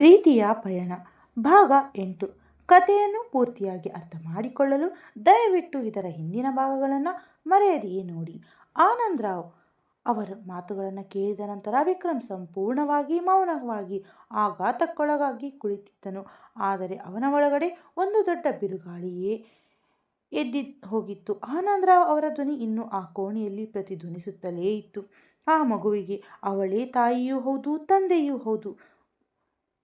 ಪ್ರೀತಿಯ ಪಯಣ ಭಾಗ 8. ಕಥೆಯನ್ನು ಪೂರ್ತಿಯಾಗಿ ಅರ್ಥ ಮಾಡಿಕೊಳ್ಳಲು ದಯವಿಟ್ಟು ಇದರ ಹಿಂದಿನ ಭಾಗಗಳನ್ನು ಮರೆಯದೆಯೇ ನೋಡಿ. ಆನಂದರಾವ್ ಅವರ ಮಾತುಗಳನ್ನು ಕೇಳಿದ ನಂತರ ವಿಕ್ರಮ್ ಸಂಪೂರ್ಣವಾಗಿ ಮೌನವಾಗಿ ಆಘಾತಕ್ಕೊಳಗಾಗಿ ಕುಳಿತಿದ್ದನು. ಆದರೆ ಅವನ ಒಳಗಡೆ ಒಂದು ದೊಡ್ಡ ಬಿರುಗಾಳಿಯೇ ಎದ್ದಿ ಹೋಗಿತ್ತು. ಆನಂದರಾವ್ ಅವರ ಧ್ವನಿ ಇನ್ನೂ ಆ ಕೋಣೆಯಲ್ಲಿ ಪ್ರತಿಧ್ವನಿಸುತ್ತಲೇ ಇತ್ತು. ಆ ಮಗುವಿಗೆ ಅವಳೇ ತಾಯಿಯೂ ಹೌದು, ತಂದೆಯೂ ಹೌದು.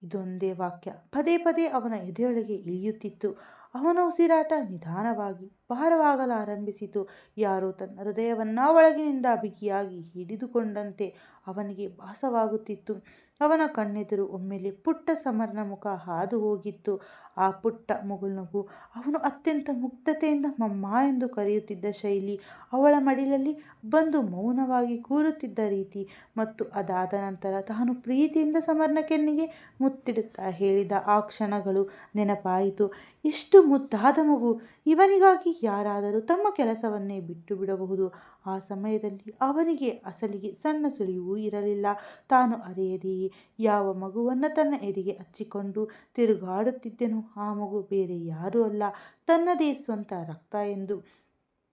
ಇದೊಂದೇ ವಾಕ್ಯ ಪದೇ ಪದೇ ಅವನ ಎದೆಯೊಳಗೆ ಇಳಿಯುತ್ತಿತ್ತು. ಅವನ ಉಸಿರಾಟ ನಿಧಾನವಾಗಿ ಭಾರವಾಗಲಾರಂಭಿಸಿತು. ಯಾರೋ ತನ್ನ ಹೃದಯವನ್ನ ಒಳಗಿನಿಂದ ಬಿಗಿಯಾಗಿ ಹಿಡಿದುಕೊಂಡಂತೆ ಅವನಿಗೆ ಭಾಸವಾಗುತ್ತಿತ್ತು. ಅವನ ಕಣ್ಣೆದುರು ಒಮ್ಮೆಲೆ ಪುಟ್ಟ ಸಮರ್ನ ಮುಖ ಹಾದು ಹೋಗಿತ್ತು. ಆ ಪುಟ್ಟ ಮಗುನಗು, ಅವನು ಅತ್ಯಂತ ಮುಗ್ಧತೆಯಿಂದ ಮಮ್ಮ ಎಂದು ಕರೆಯುತ್ತಿದ್ದ ಶೈಲಿ, ಅವಳ ಮಡಿಲಲ್ಲಿ ಬಂದು ಮೌನವಾಗಿ ಕೂರುತ್ತಿದ್ದ ರೀತಿ, ಮತ್ತು ಅದಾದ ನಂತರ ತಾನು ಪ್ರೀತಿಯಿಂದ ಸಮರ್ನ ಕೆನ್ನೆಗೆ ಮುತ್ತಿಡುತ್ತಾ ಹೇಳಿದ ಆ ಕ್ಷಣಗಳು ನೆನಪಾಯಿತು. ಎಷ್ಟು ಮುದ್ದಾದ ಮಗು! ಇವನಿಗಾಗಿ ಯಾರಾದರೂ ತಮ್ಮ ಕೆಲಸವನ್ನೇ ಬಿಟ್ಟು ಬಿಡಬಹುದು. ಆ ಸಮಯದಲ್ಲಿ ಅವನಿಗೆ ಅಸಲಿಗೆ ಸಣ್ಣ ಸುಳಿವೂ ಇರಲಿಲ್ಲ. ತಾನು ಅರಿಯದೆಯೇ ಯಾವ ಮಗುವನ್ನು ತನ್ನ ಎದೆಗೆ ಹಚ್ಚಿಕೊಂಡು ತಿರುಗಾಡುತ್ತಿದ್ದೆನೋ ಆ ಮಗು ಬೇರೆ ಯಾರೂ ಅಲ್ಲ, ತನ್ನದೇ ಸ್ವಂತ ರಕ್ತ ಎಂದು.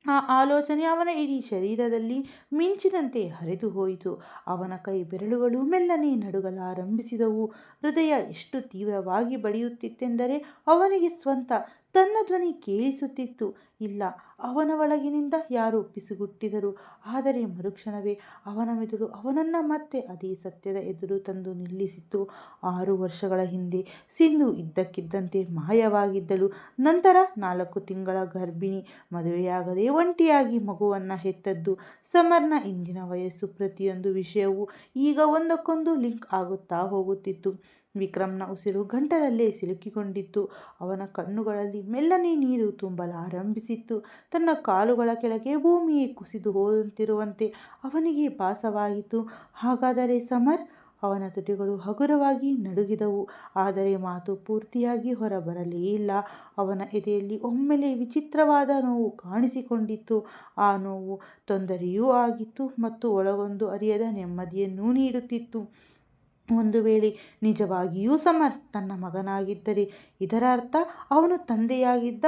ಆ ಆಲೋಚನೆ ಅವನ ಇಡೀ ಶರೀರದಲ್ಲಿ ಮಿಂಚಿನಂತೆ ಹರಿದು ಹೋಯಿತು. ಅವನ ಕೈ ಬೆರಳುಗಳು ಮೆಲ್ಲನೆ ನಡುಗಲಾರಂಭಿಸಿದವು. ಹೃದಯ ಎಷ್ಟು ತೀವ್ರವಾಗಿ ಬಡಿಯುತ್ತಿತ್ತೆಂದರೆ ಅವನಿಗೆ ಸ್ವಂತ ತನ್ನ ಧ್ವನಿ ಕೇಳಿಸುತ್ತಿತ್ತು. ಇಲ್ಲ, ಅವನ ಒಳಗಿನಿಂದ ಯಾರೋ ಪಿಸುಗುಟ್ಟಿದರು. ಆದರೆ ಮರುಕ್ಷಣವೇ ಅವನ ಮೆದುಳು ಅವನನ್ನು ಮತ್ತೆ ಅದೇ ಸತ್ಯದ ಎದುರು ತಂದು ನಿಲ್ಲಿಸಿತು. 6 ವರ್ಷಗಳ ಹಿಂದೆ ಸಿಂಧು ಇದ್ದಕ್ಕಿದ್ದಂತೆ ಮಾಯವಾಗಿದ್ದಳು. ನಂತರ 4 ತಿಂಗಳ ಗರ್ಭಿಣಿ, ಮದುವೆಯಾಗದೆ ಒಂಟಿಯಾಗಿ ಮಗುವನ್ನು ಹೆತ್ತದ್ದು. ಸಮರ್ನ ಇಂದಿನ ವಯಸ್ಸು, ಪ್ರತಿಯೊಂದು ವಿಷಯವೂ ಈಗ ಒಂದಕ್ಕೊಂದು ಲಿಂಕ್ ಆಗುತ್ತಾ ಹೋಗುತ್ತಿತ್ತು. ವಿಕ್ರಮ್ನ ಉಸಿರು ಗಂಟಲಲ್ಲೇ ಸಿಲುಕಿಕೊಂಡಿತ್ತು. ಅವನ ಕಣ್ಣುಗಳಲ್ಲಿ ಮೆಲ್ಲನೆ ನೀರು ತುಂಬಲಾರಂಭಿಸಿತ್ತು. ತನ್ನ ಕಾಲುಗಳ ಕೆಳಗೆ ಭೂಮಿಯೇ ಕುಸಿದು ಹೋದಂತಿರುವಂತೆ ಅವನಿಗೆ ಭಾಸವಾಯಿತು. ಹಾಗಾದರೆ ಸಮರ್? ಅವನ ತುಟಿಗಳು ಹಗುರವಾಗಿ ನಡುಗಿದವು. ಆದರೆ ಮಾತು ಪೂರ್ತಿಯಾಗಿ ಹೊರಬರಲೇ ಇಲ್ಲ. ಅವನ ಎದೆಯಲ್ಲಿ ಒಮ್ಮೆಲೆ ವಿಚಿತ್ರವಾದ ನೋವು ಕಾಣಿಸಿಕೊಂಡಿತ್ತು. ಆ ನೋವು ತೊಂದರೆಯೂ ಆಗಿತ್ತು ಮತ್ತು ಒಳಗೊಂದು ಅರಿಯದ ನೆಮ್ಮದಿಯನ್ನೂ ನೀಡುತ್ತಿತ್ತು. ಒಂದು ವೇಳೆ ನಿಜವಾಗಿಯೂ ಸಮರ್ ತನ್ನ ಮಗನಾಗಿದ್ದರೆ ಇದರ ಅರ್ಥ ಅವನು ತಂದೆಯಾಗಿದ್ದ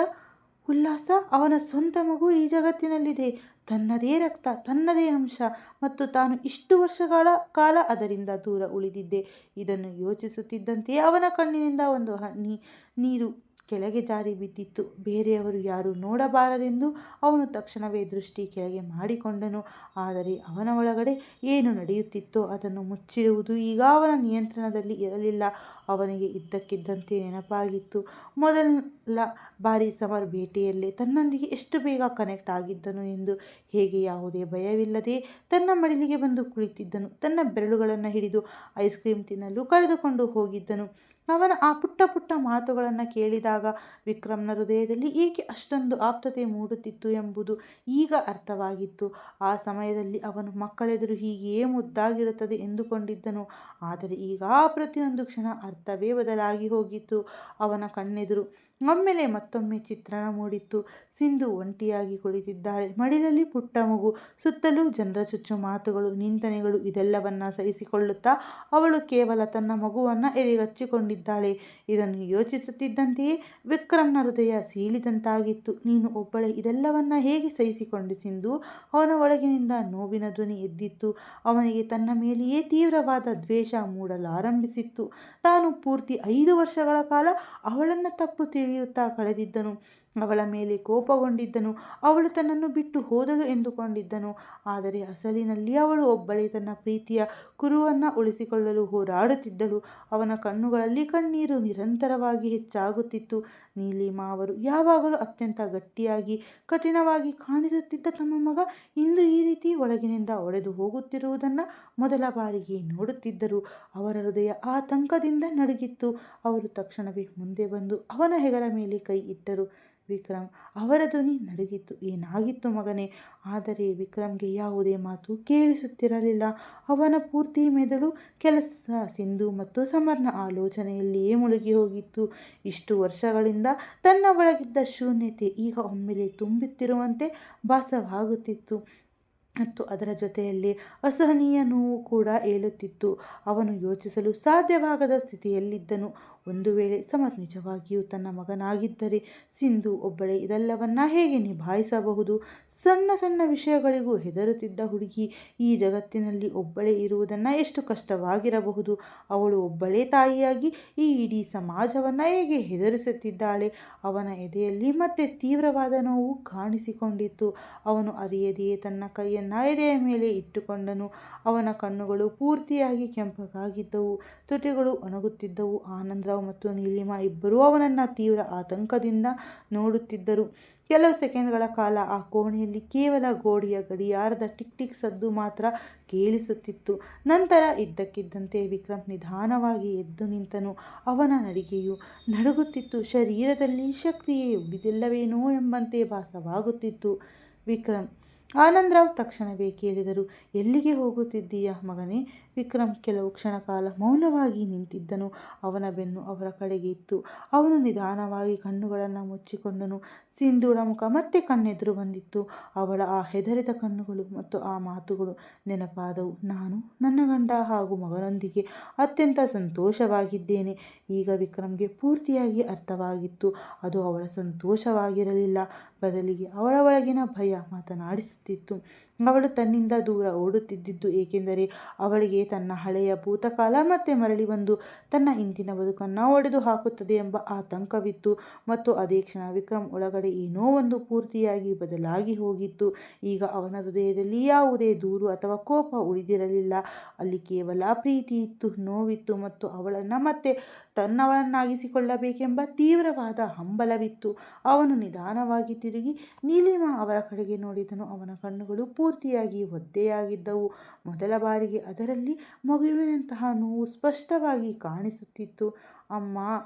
ಉಲ್ಲಾಸ, ಅವನ ಸ್ವಂತ ಮಗು ಈ ಜಗತ್ತಿನಲ್ಲಿದೆ, ತನ್ನದೇ ರಕ್ತ, ತನ್ನದೇ ಅಂಶ, ಮತ್ತು ತಾನು ಇಷ್ಟು ವರ್ಷಗಳ ಕಾಲ ಅದರಿಂದ ದೂರ ಉಳಿದಿದ್ದೆ. ಇದನ್ನು ಯೋಚಿಸುತ್ತಿದ್ದಂತೆಯೇ ಅವನ ಕಣ್ಣಿನಿಂದ ಒಂದು ಹನಿ ನೀರು ಕೆಳಗೆ ಜಾರಿ ಬಿದ್ದಿತ್ತು. ಬೇರೆಯವರು ಯಾರೂ ನೋಡಬಾರದೆಂದು ಅವನು ತಕ್ಷಣವೇ ದೃಷ್ಟಿ ಕೆಳಗೆ ಮಾಡಿಕೊಂಡನು. ಆದರೆ ಅವನ ಒಳಗಡೆ ಏನು ನಡೆಯುತ್ತಿತ್ತೋ ಅದನ್ನು ಮುಚ್ಚಿಡುವುದು ಈಗ ಅವನ ನಿಯಂತ್ರಣದಲ್ಲಿ ಇರಲಿಲ್ಲ. ಅವನಿಗೆ ಇದ್ದಕ್ಕಿದ್ದಂತೆ ನೆನಪಾಗಿತ್ತು, ಮೊದಲ ಬಾರಿ ಸಮರ್ ಭೇಟಿಯಲ್ಲೇ ತನ್ನೊಂದಿಗೆ ಎಷ್ಟು ಬೇಗ ಕನೆಕ್ಟ್ ಆಗಿದ್ದನು ಎಂದು. ಹೇಗೆ ಯಾವುದೇ ಭಯವಿಲ್ಲದೆ ತನ್ನ ಮಡಿಲಿಗೆ ಬಂದು ಕುಳಿತಿದ್ದನು, ತನ್ನ ಬೆರಳುಗಳನ್ನು ಹಿಡಿದು ಐಸ್ ಕ್ರೀಮ್ ತಿನ್ನಲು ಕರೆದುಕೊಂಡು ಹೋಗಿದ್ದನು. ಅವನ ಆ ಪುಟ್ಟ ಪುಟ್ಟ ಮಾತುಗಳನ್ನು ಕೇಳಿದಾಗ ವಿಕ್ರಮ್ನ ಹೃದಯದಲ್ಲಿ ಏಕೆ ಅಷ್ಟೊಂದು ಆಪ್ತತೆ ಮೂಡುತ್ತಿತ್ತು ಎಂಬುದು ಈಗ ಅರ್ಥವಾಗಿತ್ತು. ಆ ಸಮಯದಲ್ಲಿ ಅವನು ಮಕ್ಕಳೆದುರು ಹೀಗೆಯೇ ಮುದ್ದಾಗಿರುತ್ತದೆ ಎಂದುಕೊಂಡಿದ್ದನು. ಆದರೆ ಈಗ ಆ ಪ್ರತಿಯೊಂದು ಕ್ಷಣ ಅರ್ಥವೇ ಬದಲಾಗಿ ಹೋಗಿತ್ತು. ಅವನ ಕಣ್ಣೆದುರು ಒಮ್ಮೆಲೆ ಮತ್ತೊಮ್ಮೆ ಚಿತ್ರಣ ಮೂಡಿತ್ತು. ಸಿಂಧು ಒಂಟಿಯಾಗಿ ಕುಳಿತಿದ್ದಾಳೆ, ಮಡಿಲಲ್ಲಿ ಪುಟ್ಟ ಮಗು, ಸುತ್ತಲೂ ಜನರ ಚುಚ್ಚು ಮಾತುಗಳು, ನಿಂದನೆಗಳು. ಇದೆಲ್ಲವನ್ನ ಸಹಿಸಿಕೊಳ್ಳುತ್ತಾ ಅವಳು ಕೇವಲ ತನ್ನ ಮಗುವನ್ನು ಎದೆಗಚ್ಚಿಕೊಂಡಿದ್ದಾಳೆ. ಇದನ್ನು ಯೋಚಿಸುತ್ತಿದ್ದಂತೆಯೇ ವಿಕ್ರಮ್ನ ಹೃದಯ ಸೀಳಿದಂತಾಗಿತ್ತು. ನೀನು ಒಬ್ಬಳೇ ಇದೆಲ್ಲವನ್ನ ಹೇಗೆ ಸಹಿಸಿಕೊಂಡೆ ಸಿಂಧು? ಅವನ ಒಳಗಿನಿಂದ ನೋವಿನ ಧ್ವನಿ ಎದ್ದಿತ್ತು. ಅವನಿಗೆ ತನ್ನ ಮೇಲೆಯೇ ತೀವ್ರವಾದ ದ್ವೇಷ ಮೂಡಲಾರಂಭಿಸಿತ್ತು. ತಾನು ಪೂರ್ತಿ 5 ವರ್ಷಗಳ ಕಾಲ ಅವಳನ್ನು ತಪ್ಪು ತಿಳಿಯುತ್ತಾ ಕಳೆದಿದ್ದನು. ಅವಳ ಮೇಲೆ ಕೋಪಗೊಂಡಿದ್ದನು. ಅವಳು ತನ್ನನ್ನು ಬಿಟ್ಟು ಹೋದಳು ಎಂದುಕೊಂಡಿದ್ದನು. ಆದರೆ ಅಸಲಿನಲ್ಲಿ ಅವಳು ಒಬ್ಬಳೇ ತನ್ನ ಪ್ರೀತಿಯ ಕುರುವನ್ನು ಉಳಿಸಿಕೊಳ್ಳಲು ಹೋರಾಡುತ್ತಿದ್ದಳು. ಅವನ ಕಣ್ಣುಗಳಲ್ಲಿ ಕಣ್ಣೀರು ನಿರಂತರವಾಗಿ ಹೆಚ್ಚಾಗುತ್ತಿತ್ತು. ನೀಲಿಮಾ ಅವರು ಯಾವಾಗಲೂ ಅತ್ಯಂತ ಗಟ್ಟಿಯಾಗಿ, ಕಠಿಣವಾಗಿ ಕಾಣಿಸುತ್ತಿದ್ದ ತಮ್ಮ ಮಗ ಇಂದು ಈ ರೀತಿ ಒಳಗಿನಿಂದ ಒಡೆದು ಹೋಗುತ್ತಿರುವುದನ್ನು ಮೊದಲ ಬಾರಿಗೆ ನೋಡುತ್ತಿದ್ದರು. ಅವರ ಹೃದಯ ಆತಂಕದಿಂದ ನಡುಗಿತ್ತು. ಅವರು ತಕ್ಷಣವೇ ಮುಂದೆ ಬಂದು ಅವನ ಹೆಗಲ ಮೇಲೆ ಕೈ ಇಟ್ಟರು. ವಿಕ್ರಮ್, ಅವರ ಧ್ವನಿ ನಡುಗಿತ್ತು. ಏನಾಗಿತ್ತು ಮಗನೇ? ಆದರೆ ವಿಕ್ರಮ್ಗೆ ಯಾವುದೇ ಮಾತು ಕೇಳಿಸುತ್ತಿರಲಿಲ್ಲ. ಅವನ ಪೂರ್ತಿ ಮೆದುಳು ಕೆಲಸ ಸಿಂಧು ಮತ್ತು ಸಮರ್ನ ಆಲೋಚನೆಯಲ್ಲಿಯೇ ಮುಳುಗಿ ಹೋಗಿತ್ತು. ಇಷ್ಟು ವರ್ಷಗಳಿಂದ ತನ್ನ ಒಳಗಿದ್ದ ಶೂನ್ಯತೆ ಈಗ ಒಮ್ಮೆಲೆ ತುಂಬುತ್ತಿರುವಂತೆ ಭಾಸವಾಗುತ್ತಿತ್ತು. ಮತ್ತು ಅದರ ಜೊತೆಯಲ್ಲಿ ಅಸಹನೀಯ ನೋವು ಕೂಡ ಏಳುತ್ತಿತ್ತು. ಅವನು ಯೋಚಿಸಲು ಸಾಧ್ಯವಾಗದ ಸ್ಥಿತಿಯಲ್ಲಿದ್ದನು. ಒಂದು ವೇಳೆ ಸಮರ್ ನಿಜವಾಗಿಯೂ ತನ್ನ ಮಗನಾಗಿದ್ದರೆ ಸಿಂಧು ಒಬ್ಬಳೇ ಇದೆಲ್ಲವನ್ನ ಹೇಗೆ ನಿಭಾಯಿಸಬಹುದು? ಸಣ್ಣ ಸಣ್ಣ ವಿಷಯಗಳಿಗೂ ಹೆದರುತ್ತಿದ್ದ ಹುಡುಗಿ ಈ ಜಗತ್ತಿನಲ್ಲಿ ಒಬ್ಬಳೇ ಇರುವುದನ್ನು ಎಷ್ಟು ಕಷ್ಟವಾಗಿರಬಹುದು? ಅವಳು ಒಬ್ಬಳೇ ತಾಯಿಯಾಗಿ ಈ ಇಡೀ ಸಮಾಜವನ್ನು ಹೇಗೆ ಹೆದರಿಸುತ್ತಿದ್ದಾಳೆ? ಅವನ ಎದೆಯಲ್ಲಿ ಮತ್ತೆ ತೀವ್ರವಾದ ನೋವು ಕಾಣಿಸಿಕೊಂಡಿತ್ತು. ಅವನು ಅರಿಯದೆಯೇ ತನ್ನ ಕೈಯನ್ನು ಎದೆಯ ಮೇಲೆ ಇಟ್ಟುಕೊಂಡನು. ಅವನ ಕಣ್ಣುಗಳು ಪೂರ್ತಿಯಾಗಿ ಕೆಂಪಗಾಗಿದ್ದವು, ತುಟಿಗಳು ಒಣಗುತ್ತಿದ್ದವು. ಆನಂದರಾವ್ ಮತ್ತು ನೀಲಿಮಾ ಇಬ್ಬರೂ ಅವನನ್ನು ತೀವ್ರ ಆತಂಕದಿಂದ ನೋಡುತ್ತಿದ್ದರು. ಕೆಲವು ಸೆಕೆಂಡ್ಗಳ ಕಾಲ ಆ ಕೋಣೆಯಲ್ಲಿ ಕೇವಲ ಗೋಡೆಯ ಗಡಿಯಾರದ ಟಿಕ್ ಟಿಕ್ ಸದ್ದು ಮಾತ್ರ ಕೇಳಿಸುತ್ತಿತ್ತು. ನಂತರ ಇದ್ದಕ್ಕಿದ್ದಂತೆ ವಿಕ್ರಮ್ ನಿಧಾನವಾಗಿ ಎದ್ದು ನಿಂತನು. ಅವನ ನಡಿಗೆಯು ನಡುಗುತ್ತಿತ್ತು. ಶರೀರದಲ್ಲಿ ಶಕ್ತಿಯೇ ಉಳಿದಿಲ್ಲವೇನೋ ಎಂಬಂತೆ ಭಾಸವಾಗುತ್ತಿತ್ತು. ವಿಕ್ರಮ್! ಆನಂದರಾವ್ ತಕ್ಷಣವೇ ಕೇಳಿದರು. ಎಲ್ಲಿಗೆ ಹೋಗುತ್ತಿದ್ದೀಯಾ ಮಗನೇ? ವಿಕ್ರಮ್ ಕೆಲವು ಕ್ಷಣಕಾಲ ಮೌನವಾಗಿ ನಿಂತಿದ್ದನು. ಅವನ ಬೆನ್ನು ಅವರ ಕಡೆಗೆ ಇತ್ತು. ಅವನು ನಿಧಾನವಾಗಿ ಕಣ್ಣುಗಳನ್ನು ಮುಚ್ಚಿಕೊಂಡನು. ಸಿಂಧುಳ ಮುಖ ಮತ್ತೆ ಕಣ್ಣೆದುರು ಬಂದಿತ್ತು. ಅವಳ ಆ ಹೆದರಿದ ಕಣ್ಣುಗಳು ಮತ್ತು ಆ ಮಾತುಗಳು ನೆನಪಾದವು. ನಾನು ನನ್ನ ಗಂಡ ಹಾಗೂ ಮಗನೊಂದಿಗೆ ಅತ್ಯಂತ ಸಂತೋಷವಾಗಿದ್ದೇನೆ. ಈಗ ವಿಕ್ರಮ್ಗೆ ಪೂರ್ತಿಯಾಗಿ ಅರ್ಥವಾಗಿತ್ತು. ಅದು ಅವಳ ಸಂತೋಷವಾಗಿರಲಿಲ್ಲ, ಬದಲಿಗೆ ಅವಳ ಒಳಗಿನ ಭಯ ಮಾತನಾಡಿಸುತ್ತಿತ್ತು. ಅವಳು ತನ್ನಿಂದ ದೂರ ಓಡುತ್ತಿದ್ದಿದ್ದು ಏಕೆಂದರೆ ಅವಳಿಗೆ ತನ್ನ ಹಳೆಯ ಭೂತಕಾಲ ಮತ್ತೆ ಮರಳಿ ಬಂದು ತನ್ನ ಇಂದಿನ ಬದುಕನ್ನು ಒಡೆದು ಹಾಕುತ್ತದೆ ಎಂಬ ಆತಂಕವಿತ್ತು. ಮತ್ತು ಅದೇ ಕ್ಷಣ ವಿಕ್ರಮ್ ಒಳಗಡೆ ಏನೋ ಒಂದು ಪೂರ್ತಿಯಾಗಿ ಬದಲಾಗಿ ಹೋಗಿತ್ತು. ಈಗ ಅವನ ಹೃದಯದಲ್ಲಿ ಯಾವುದೇ ದೂರು ಅಥವಾ ಕೋಪ ಉಳಿದಿರಲಿಲ್ಲ. ಅಲ್ಲಿ ಕೇವಲ ಪ್ರೀತಿ ಇತ್ತು, ನೋವಿತ್ತು ಮತ್ತು ಅವಳನ್ನು ಮತ್ತೆ ತನ್ನವಳನ್ನಾಗಿಸಿಕೊಳ್ಳಬೇಕೆಂಬ ತೀವ್ರವಾದ ಹಂಬಲವಿತ್ತು. ಅವನು ನಿಧಾನವಾಗಿ ತಿರುಗಿ ನೀಲಿಮಾ ಅವರ ಕಡೆಗೆ ನೋಡಿದನು. ಅವನ ಕಣ್ಣುಗಳು ಪೂರ್ತಿಯಾಗಿ ಒದ್ದೆಯಾಗಿದ್ದವು. ಮೊದಲ ಬಾರಿಗೆ ಅದರಲ್ಲಿ ಮಗುವಿನಂತಹ ನೋವು ಸ್ಪಷ್ಟವಾಗಿ ಕಾಣಿಸುತ್ತಿತ್ತು. ಅಮ್ಮ!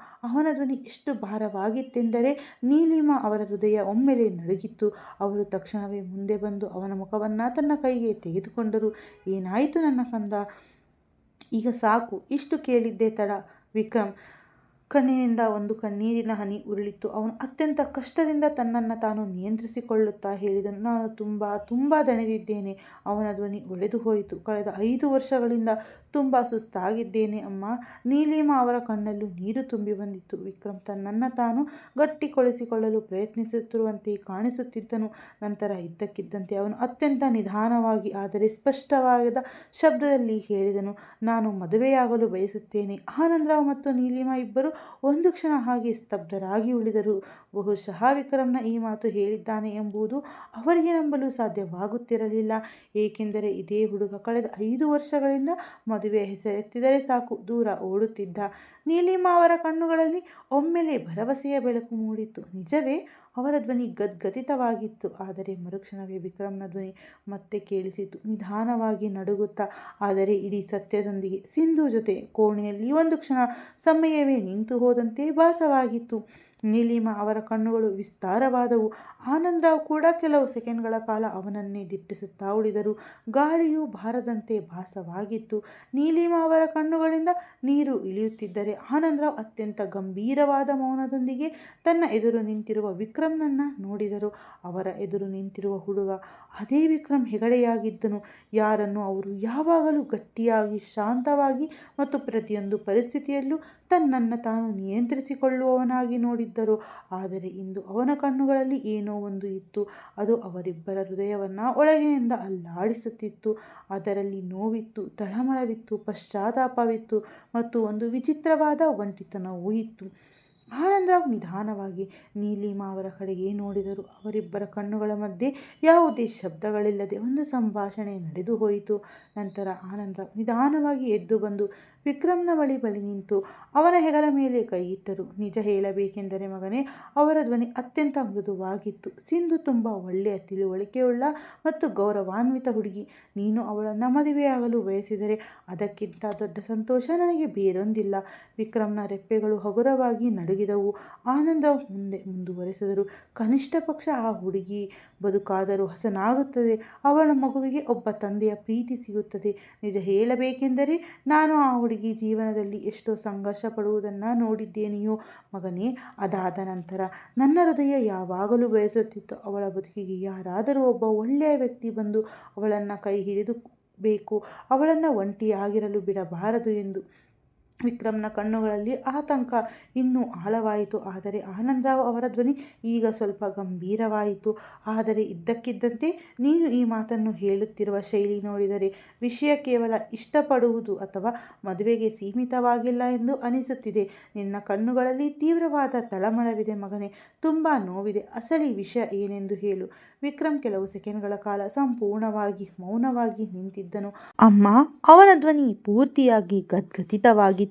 ಅವನ ಧ್ವನಿ ಎಷ್ಟು ಭಾರವಾಗಿತ್ತೆಂದರೆ ನೀಲಿಮಾ ಅವರ ಹೃದಯ ಒಮ್ಮೆಲೆ ನಡುಗಿತ್ತು. ಅವರು ತಕ್ಷಣವೇ ಮುಂದೆ ಬಂದು ಅವನ ಮುಖವನ್ನು ತನ್ನ ಕೈಗೆ ತೆಗೆದುಕೊಂಡರು. ಏನಾಯಿತು ನನ್ನ ಕಂದ? ಈಗ ಸಾಕು, ಇಷ್ಟು ಕೇಳಿದ್ದೇ ತಡ. ವಿಕ್ರಮ್ ಕಣ್ಣಿನಿಂದ ಒಂದು ಕಣ್ಣೀರಿನ ಹನಿ ಉರುಳಿತು. ಅವನು ಅತ್ಯಂತ ಕಷ್ಟದಿಂದ ತನ್ನನ್ನು ತಾನು ನಿಯಂತ್ರಿಸಿಕೊಳ್ಳುತ್ತಾ ಹೇಳಿದನು, ನಾನು ತುಂಬ ದಣಿದಿದ್ದೇನೆ. ಅವನ ಧ್ವನಿ ಒಡೆದು ಹೋಯಿತು. ಕಳೆದ 5 ವರ್ಷಗಳಿಂದ ತುಂಬ ಸುಸ್ತಾಗಿದ್ದೇನೆ ಅಮ್ಮ. ನೀಲಿಮಾ ಅವರ ಕಣ್ಣಲ್ಲೂ ನೀರು ತುಂಬಿ ಬಂದಿತ್ತು. ವಿಕ್ರಮ್ ತನ್ನನ್ನು ತಾನು ಗಟ್ಟಿಗೊಳಿಸಿಕೊಳ್ಳಲು ಪ್ರಯತ್ನಿಸುತ್ತಿರುವಂತೆ ಕಾಣಿಸುತ್ತಿದ್ದನು. ನಂತರ ಇದ್ದಕ್ಕಿದ್ದಂತೆ ಅವನು ಅತ್ಯಂತ ನಿಧಾನವಾಗಿ ಆದರೆ ಸ್ಪಷ್ಟವಾದ ಶಬ್ದದಲ್ಲಿ ಹೇಳಿದನು, ನಾನು ಮದುವೆಯಾಗಲು ಬಯಸುತ್ತೇನೆ. ಆನಂದರಾವ್ ಮತ್ತು ನೀಲಿಮಾ ಇಬ್ಬರು ಒಂದು ಕ್ಷಣ ಹಾಗೆ ಸ್ತಬ್ಧರಾಗಿ ಉಳಿದರು. ಬಹುಶಃ ವಿಕ್ರಮ್ನ ಈ ಮಾತು ಹೇಳಿದ್ದಾನೆ ಎಂಬುದು ಅವರಿಗೆ ನಂಬಲು ಸಾಧ್ಯವಾಗುತ್ತಿರಲಿಲ್ಲ. ಏಕೆಂದರೆ ಇದೇ ಹುಡುಗ ಕಳೆದ 5 ವರ್ಷಗಳಿಂದ ಮದುವೆಯ ಹೆಸರೆತ್ತಿದರೆ ಸಾಕು ದೂರ ಓಡುತ್ತಿದ್ದ. ನೀಲಿಮಾ ಅವರ ಕಣ್ಣುಗಳಲ್ಲಿ ಒಮ್ಮೆಲೆ ಭರವಸೆಯ ಬೆಳಕು ಮೂಡಿತು. ನಿಜವೇ? ಅವರ ಧ್ವನಿ ಗದ್ಗದಿತವಾಗಿತ್ತು. ಆದರೆ ಮರುಕ್ಷಣವೇ ವಿಕ್ರಮ್ನ ಧ್ವನಿ ಮತ್ತೆ ಕೇಳಿಸಿತು, ನಿಧಾನವಾಗಿ ನಡುಗುತ್ತಾ, ಆದರೆ ಇಡೀ ಸತ್ಯದೊಂದಿಗೆ. ಸಿಂಧು ಜೊತೆ. ಕೋಣೆಯಲ್ಲಿ ಒಂದು ಕ್ಷಣ ಸಮಯವೇ ನಿಂತು ಹೋದಂತೆ ಭಾಸವಾಗಿತ್ತು. ನೀಲಿಮಾ ಅವರ ಕಣ್ಣುಗಳು ವಿಸ್ತಾರವಾದವು. ಆನಂದರಾವ್ ಕೂಡ ಕೆಲವು ಸೆಕೆಂಡ್ಗಳ ಕಾಲ ಅವನನ್ನೇ ದಿಟ್ಟಿಸುತ್ತಾ ಉಳಿದರು. ಗಾಳಿಯು ಭಾರದಂತೆ ಭಾಸವಾಗಿತ್ತು. ನೀಲಿಮಾ ಅವರ ಕಣ್ಣುಗಳಿಂದ ನೀರು ಇಳಿಯುತ್ತಿದ್ದರೆ ಆನಂದರಾವ್ ಅತ್ಯಂತ ಗಂಭೀರವಾದ ಮೌನದೊಂದಿಗೆ ತನ್ನ ಎದುರು ನಿಂತಿರುವ ವಿಕ್ರಮ್ನನ್ನು ನೋಡಿದರು. ಅವರ ಎದುರು ನಿಂತಿರುವ ಹುಡುಗ ಅದೇ ವಿಕ್ರಮ್ ಹೆಗಡೆಯಾಗಿದ್ದನು, ಯಾರನ್ನು ಅವರು ಯಾವಾಗಲೂ ಗಟ್ಟಿಯಾಗಿ, ಶಾಂತವಾಗಿ ಮತ್ತು ಪ್ರತಿಯೊಂದು ಪರಿಸ್ಥಿತಿಯಲ್ಲೂ ತನ್ನನ್ನು ತಾನು ನಿಯಂತ್ರಿಸಿಕೊಳ್ಳುವವನಾಗಿ ನೋಡಿದ್ದರು. ಆದರೆ ಇಂದು ಅವನ ಕಣ್ಣುಗಳಲ್ಲಿ ಏನೋ ಒಂದು ಇತ್ತು. ಅದು ಅವರಿಬ್ಬರ ಹೃದಯವನ್ನು ಒಳಗಿನಿಂದ ಅಲ್ಲಾಡಿಸುತ್ತಿತ್ತು. ಅದರಲ್ಲಿ ನೋವಿತ್ತು, ತಳಮಳವಿತ್ತು, ಪಶ್ಚಾತ್ತಾಪವಿತ್ತು ಮತ್ತು ಒಂದು ವಿಚಿತ್ರವಾದ ಒಂಟಿತನವೂ ಇತ್ತು. ಆನಂದರಾವ್ ನಿಧಾನವಾಗಿ ನೀಲಿಮಾ ಅವರ ಕಡೆಗೆ ನೋಡಿದರು. ಅವರಿಬ್ಬರ ಕಣ್ಣುಗಳ ಮಧ್ಯೆ ಯಾವುದೇ ಶಬ್ದಗಳಿಲ್ಲದೆ ಒಂದು ಸಂಭಾಷಣೆ ನಡೆದು ಹೋಯಿತು. ನಂತರ ಆನಂದರಾವ್ ನಿಧಾನವಾಗಿ ಎದ್ದು ಬಂದು ವಿಕ್ರಮ್ನ ಬಳಿ ನಿಂತು ಅವನ ಹೆಗಲ ಮೇಲೆ ಕೈಯಿಟ್ಟರು. ನಿಜ ಹೇಳಬೇಕೆಂದರೆ ಮಗನೇ, ಅವರ ಧ್ವನಿ ಅತ್ಯಂತ ಮೃದುವಾಗಿತ್ತು. ಸಿಂಧು ತುಂಬ ಒಳ್ಳೆಯ, ತಿಳುವಳಿಕೆಯುಳ್ಳ ಮತ್ತು ಗೌರವಾನ್ವಿತ ಹುಡುಗಿ. ನೀನು ಅವಳನ್ನು ಮದುವೆಯಾಗಲು ಬಯಸಿದರೆ ಅದಕ್ಕಿಂತ ದೊಡ್ಡ ಸಂತೋಷ ನನಗೆ ಬೇರೊಂದಿಲ್ಲ. ವಿಕ್ರಮ್ನ ರೆಪ್ಪೆಗಳು ಹಗುರವಾಗಿ ನಡುಗಿದವು. ಆನಂದರಾವ್ ಮುಂದುವರೆಸಿದರು, ಕನಿಷ್ಠ ಪಕ್ಷ ಆ ಹುಡುಗಿ ಬದುಕಾದರೂ ಹಸನಾಗುತ್ತದೆ. ಅವಳ ಮಗುವಿಗೆ ಒಬ್ಬ ತಂದೆಯ ಪ್ರೀತಿ ಸಿಗುತ್ತದೆ. ನಿಜ ಹೇಳಬೇಕೆಂದರೆ ನಾನು ಆ ಹುಡುಗಿ ಜೀವನದಲ್ಲಿ ಎಷ್ಟೋ ಸಂಘರ್ಷ ಪಡುವುದನ್ನು ನೋಡಿದ್ದೇನೆಯೋ ಮಗನೇ. ಅದಾದ ನಂತರ ನನ್ನ ಹೃದಯ ಯಾವಾಗಲೂ ಬಯಸುತ್ತಿತ್ತು, ಅವಳ ಬದುಕಿಗೆ ಯಾರಾದರೂ ಒಬ್ಬ ಒಳ್ಳೆಯ ವ್ಯಕ್ತಿ ಬಂದು ಅವಳನ್ನು ಕೈ ಹಿಡಿದು ಬೇಕು, ಅವಳನ್ನು ಒಂಟಿಯಾಗಿರಲು ಬಿಡಬಾರದು ಎಂದು. ವಿಕ್ರಮ್ನ ಕಣ್ಣುಗಳಲ್ಲಿ ಆತಂಕ ಇನ್ನೂ ಆಳವಾಯಿತು. ಆದರೆ ಆನಂದರಾವ್ ಅವರ ಧ್ವನಿ ಈಗ ಸ್ವಲ್ಪ ಗಂಭೀರವಾಯಿತು. ಆದರೆ ಇದ್ದಕ್ಕಿದ್ದಂತೆ, ನೀನು ಈ ಮಾತನ್ನು ಹೇಳುತ್ತಿರುವ ಶೈಲಿ ನೋಡಿದರೆ ವಿಷಯ ಕೇವಲ ಇಷ್ಟಪಡುವುದು ಅಥವಾ ಮದುವೆಗೆ ಸೀಮಿತವಾಗಿಲ್ಲ ಎಂದು ಅನಿಸುತ್ತಿದೆ. ನಿನ್ನ ಕಣ್ಣುಗಳಲ್ಲಿ ತೀವ್ರವಾದ ತಳಮಳವಿದೆ ಮಗನೇ, ತುಂಬ ನೋವಿದೆ. ಅಸಲಿ ವಿಷಯ ಏನೆಂದು ಹೇಳು. ವಿಕ್ರಮ್ ಕೆಲವು ಸೆಕೆಂಡ್ಗಳ ಕಾಲ ಸಂಪೂರ್ಣವಾಗಿ ಮೌನವಾಗಿ ನಿಂತಿದ್ದನು. ಅಮ್ಮ, ಅವನ ಧ್ವನಿ ಪೂರ್ತಿಯಾಗಿ ಗದ್ಗದಿತವಾಗಿತ್ತು.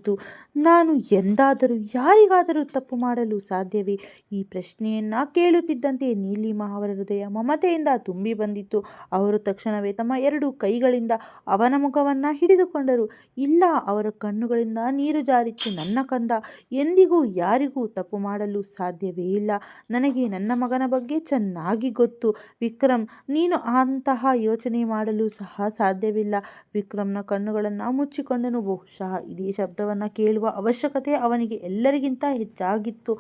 ನಾನು ಎಂದಾದರೂ ಯಾರಿಗಾದರೂ ತಪ್ಪು ಮಾಡಲು ಸಾಧ್ಯವೇ? ಈ ಪ್ರಶ್ನೆಯನ್ನ ಕೇಳುತ್ತಿದ್ದಂತೆ ನೀಲಿಮಾ ಅವರ ಹೃದಯ ಮಮತೆಯಿಂದ ತುಂಬಿ ಬಂದಿತ್ತು. ಅವರು ತಕ್ಷಣವೇ ತಮ್ಮ 2 ಕೈಗಳಿಂದ ಅವನ ಮುಖವನ್ನು ಹಿಡಿದುಕೊಂಡರು. ಇಲ್ಲ, ಅವರ ಕಣ್ಣುಗಳಿಂದ ನೀರು ಜಾರಿತ್ತು. ನನ್ನ ಕಂದ ಎಂದಿಗೂ ಯಾರಿಗೂ ತಪ್ಪು ಮಾಡಲು ಸಾಧ್ಯವೇ ಇಲ್ಲ. ನನಗೆ ನನ್ನ ಮಗನ ಬಗ್ಗೆ ಚೆನ್ನಾಗಿ ಗೊತ್ತು ವಿಕ್ರಮ್, ನೀನು ಅಂತಹ ಯೋಚನೆ ಮಾಡಲು ಸಹ ಸಾಧ್ಯವಿಲ್ಲ. ವಿಕ್ರಮ್ನ ಕಣ್ಣುಗಳನ್ನು ಮುಚ್ಚಿಕೊಂಡನು. ಬಹುಶಃ ಇದೇ ಶಬ್ದವನ್ನು ಕೇಳುವ ಅವಶ್ಯಕತೆ ಅವನಿಗೆ ಎಲ್ಲರಿಗಿಂತ ಹೆಚ್ಚಾಗಿತ್ತು.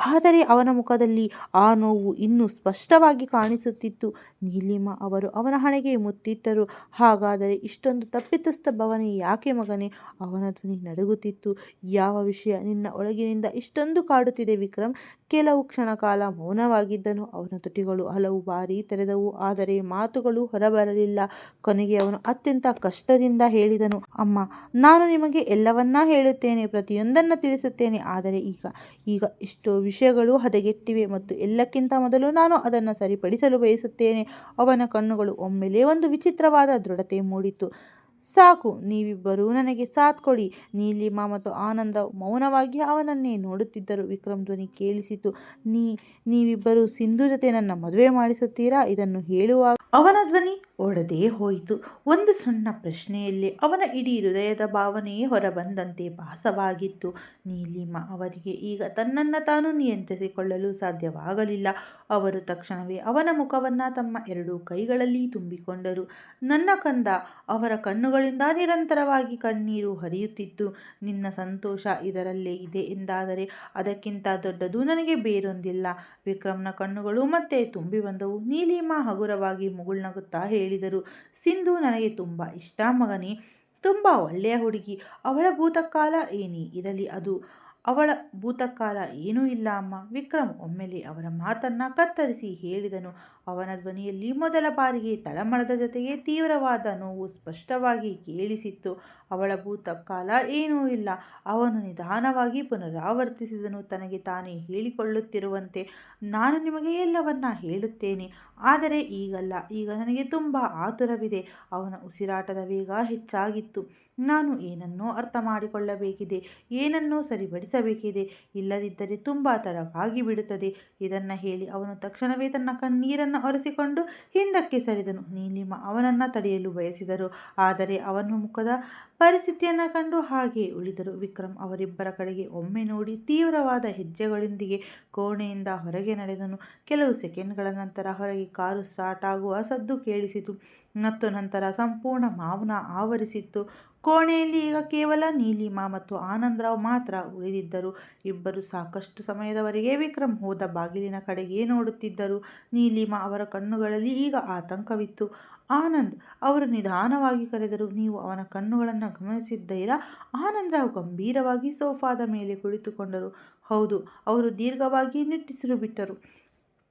ಆದರೆ ಅವನ ಮುಖದಲ್ಲಿ ಆ ನೋವು ಇನ್ನೂ ಸ್ಪಷ್ಟವಾಗಿ ಕಾಣಿಸುತ್ತಿತ್ತು. ನೀಲಿಮಾ ಅವರು ಅವನ ಹಣೆಗೆ ಮುತ್ತಿಟ್ಟರು. ಹಾಗಾದರೆ ಇಷ್ಟೊಂದು ತಪ್ಪಿತಸ್ಥ ಭಾವನೆ ಯಾಕೆ ಮಗನೇ? ಅವನ ಧ್ವನಿ ನಡುಗುತ್ತಿತ್ತು. ಯಾವ ವಿಷಯ ನಿನ್ನ ಒಳಗಿನಿಂದ ಇಷ್ಟೊಂದು ಕಾಡುತ್ತಿದೆ ವಿಕ್ರಮ್? ಕೆಲವು ಕ್ಷಣ ಕಾಲ ಮೌನವಾಗಿದ್ದನು. ಅವನ ತುಟಿಗಳು ಹಲವು ಬಾರಿ ತೆರೆದವು, ಆದರೆ ಮಾತುಗಳು ಹೊರಬರಲಿಲ್ಲ. ಕೊನೆಗೆ ಅವನು ಅತ್ಯಂತ ಕಷ್ಟದಿಂದ ಹೇಳಿದನು, ಅಮ್ಮ, ನಾನು ನಿಮಗೆ ಎಲ್ಲವನ್ನ ಹೇಳುತ್ತೇನೆ, ಪ್ರತಿಯೊಂದನ್ನು ತಿಳಿಸುತ್ತೇನೆ. ಆದರೆ ಈಗ ಎಷ್ಟೋ ವಿಷಯಗಳು ಹದಗೆಟ್ಟಿವೆ ಮತ್ತು ಎಲ್ಲಕ್ಕಿಂತ ಮೊದಲು ನಾನು ಅದನ್ನು ಸರಿಪಡಿಸಲು ಬಯಸುತ್ತೇನೆ. ಅವನ ಕಣ್ಣುಗಳು ಒಮ್ಮೆಲೇ ಒಂದು ವಿಚಿತ್ರವಾದ ದೃಢತೆ ಮೂಡಿತು. ಸಾಕು, ನೀವಿಬ್ಬರೂ ನನಗೆ ಸಾಥ್ ಕೊಡಿ. ನೀಲಿಮಾ ಮತ್ತು ಆನಂದರಾವ್ ಮೌನವಾಗಿ ಅವನನ್ನೇ ನೋಡುತ್ತಿದ್ದರು. ವಿಕ್ರಮ್ ಧ್ವನಿ ಕೇಳಿಸಿತು, ನೀವಿಬ್ಬರು ಸಿಂಧು ಜೊತೆ ನನ್ನ ಮದುವೆ ಮಾಡಿಸುತ್ತೀರಾ? ಇದನ್ನು ಹೇಳುವಾಗ ಅವನ ಧ್ವನಿ ಒಡೆದೇ ಹೋಯಿತು. ಒಂದು ಸಣ್ಣ ಪ್ರಶ್ನೆಯಲ್ಲಿ ಅವನ ಇಡೀ ಹೃದಯದ ಭಾವನೆಯೇ ಹೊರಬಂದಂತೆ ಭಾಸವಾಗಿತ್ತು. ನೀಲಿಮಾ ಅವರಿಗೆ ಈಗ ತನ್ನನ್ನು ತಾನು ನಿಯಂತ್ರಿಸಿಕೊಳ್ಳಲು ಸಾಧ್ಯವಾಗಲಿಲ್ಲ. ಅವರು ತಕ್ಷಣವೇ ಅವನ ಮುಖವನ್ನು ತಮ್ಮ 2 ಕೈಗಳಲ್ಲಿ ತುಂಬಿಕೊಂಡರು. ನನ್ನ ಕಂದ. ಅವರ ಕಣ್ಣುಗಳಿಂದ ನಿರಂತರವಾಗಿ ಕಣ್ಣೀರು ಹರಿಯುತ್ತಿತ್ತು. ನಿನ್ನ ಸಂತೋಷ ಇದರಲ್ಲೇ ಇದೆ ಎಂದಾದರೆ ಅದಕ್ಕಿಂತ ದೊಡ್ಡದು ನನಗೆ ಬೇರೊಂದಿಲ್ಲ. ವಿಕ್ರಮ್ನ ಕಣ್ಣುಗಳು ಮತ್ತೆ ತುಂಬಿ ಬಂದವು. ನೀಲಿಮಾ ಹಗುರವಾಗಿ ಮುಗುಳ್ನಗುತ್ತಾ ಹೇಳಿದರು, ಸಿಂಧು ನನಗೆ ತುಂಬ ಇಷ್ಟ ಮಗನೇ, ತುಂಬ ಒಳ್ಳೆಯ ಹುಡುಗಿ. ಅವಳ ಭೂತಕಾಲ ಏನೇ ಇರಲಿ, ಅದು ಅವಳ ಭೂತಕಾಲ ಏನೂ ಇಲ್ಲ ಅಮ್ಮ. ವಿಕ್ರಮ್ ಒಮ್ಮೆಲೆ ಅವರ ಮಾತನ್ನ ಕತ್ತರಿಸಿ ಹೇಳಿದನು. ಅವನ ಧ್ವನಿಯಲ್ಲಿ ಮೊದಲ ಬಾರಿಗೆ ತಳಮಳದ ಜೊತೆಗೆ ತೀವ್ರವಾದ ನೋವು ಸ್ಪಷ್ಟವಾಗಿ ಕೇಳಿಸಿತ್ತು. ಅವಳ ಭೂತಕಾಲ ಏನೂ ಇಲ್ಲ. ಅವನು ನಿಧಾನವಾಗಿ ಪುನರಾವರ್ತಿಸಿದನು, ತನಗೆ ತಾನೇ ಹೇಳಿಕೊಳ್ಳುತ್ತಿರುವಂತೆ, ನಾನು ನಿಮಗೆ ಎಲ್ಲವನ್ನ ಹೇಳುತ್ತೇನೆ, ಆದರೆ ಈಗಲ್ಲ. ಈಗ ನನಗೆ ತುಂಬ ಆತುರವಿದೆ. ಅವನ ಉಸಿರಾಟದ ವೇಗ ಹೆಚ್ಚಾಗಿತ್ತು. ನಾನು ಏನನ್ನೋ ಅರ್ಥ ಮಾಡಿಕೊಳ್ಳಬೇಕಿದೆ, ಏನನ್ನೋ ಸರಿಪಡಿಸಬೇಕಿದೆ, ಇಲ್ಲದಿದ್ದರೆ ತುಂಬ ತಡವಾಗಿ ಬಿಡುತ್ತದೆ. ಇದನ್ನು ಹೇಳಿ ಅವನು ತಕ್ಷಣವೇ ತನ್ನ ಕಣ್ಣೀರನ್ನು ಒರೆಸಿಕೊಂಡು ಹಿಂದಕ್ಕೆ ಸರಿದನು. ನೀಲಿಮಾ ಅವನನ್ನು ತಡೆಯಲು ಬಯಸಿದರು, ಆದರೆ ಅವನ ಮುಖದ ಪರಿಸ್ಥಿತಿಯನ್ನು ಕಂಡು ಹಾಗೆ ಉಳಿದರು. ವಿಕ್ರಮ್ ಅವರಿಬ್ಬರ ಕಡೆಗೆ ಒಮ್ಮೆ ನೋಡಿ ತೀವ್ರವಾದ ಹೆಜ್ಜೆಗಳೊಂದಿಗೆ ಕೋಣೆಯಿಂದ ಹೊರಗೆ ನಡೆದನು. ಕೆಲವು ಸೆಕೆಂಡ್ಗಳ ನಂತರ ಹೊರಗೆ ಕಾರು ಸ್ಟಾರ್ಟ್ ಆಗುವ ಸದ್ದು ಕೇಳಿಸಿತು ಮತ್ತು ನಂತರ ಸಂಪೂರ್ಣ ಮೌನ ಆವರಿಸಿತ್ತು. ಕೋಣೆಯಲ್ಲಿ ಈಗ ಕೇವಲ ನೀಲಿಮಾ ಮತ್ತು ಆನಂದರಾವ್ ಮಾತ್ರ ಉಳಿದಿದ್ದರು. ಇಬ್ಬರು ಸಾಕಷ್ಟು ಸಮಯದವರೆಗೆ ವಿಕ್ರಮ್ ಹೋದ ಬಾಗಿಲಿನ ಕಡೆಗೆ ನೋಡುತ್ತಿದ್ದರು. ನೀಲಿಮಾ ಅವರ ಕಣ್ಣುಗಳಲ್ಲಿ ಈಗ ಆತಂಕವಿತ್ತು. ಆನಂದ್, ಅವರು ನಿಧಾನವಾಗಿ ಕರೆದರು. ನೀವು ಅವನ ಕಣ್ಣುಗಳನ್ನು ಗಮನಿಸಿದ್ದೀರಾ? ಆನಂದರಾವ್ ಗಂಭೀರವಾಗಿ ಸೋಫಾದ ಮೇಲೆ ಕುಳಿತುಕೊಂಡರು. ಹೌದು. ಅವರು ದೀರ್ಘವಾಗಿ ನಿಟ್ಟುಸಿರು ಬಿಟ್ಟರು.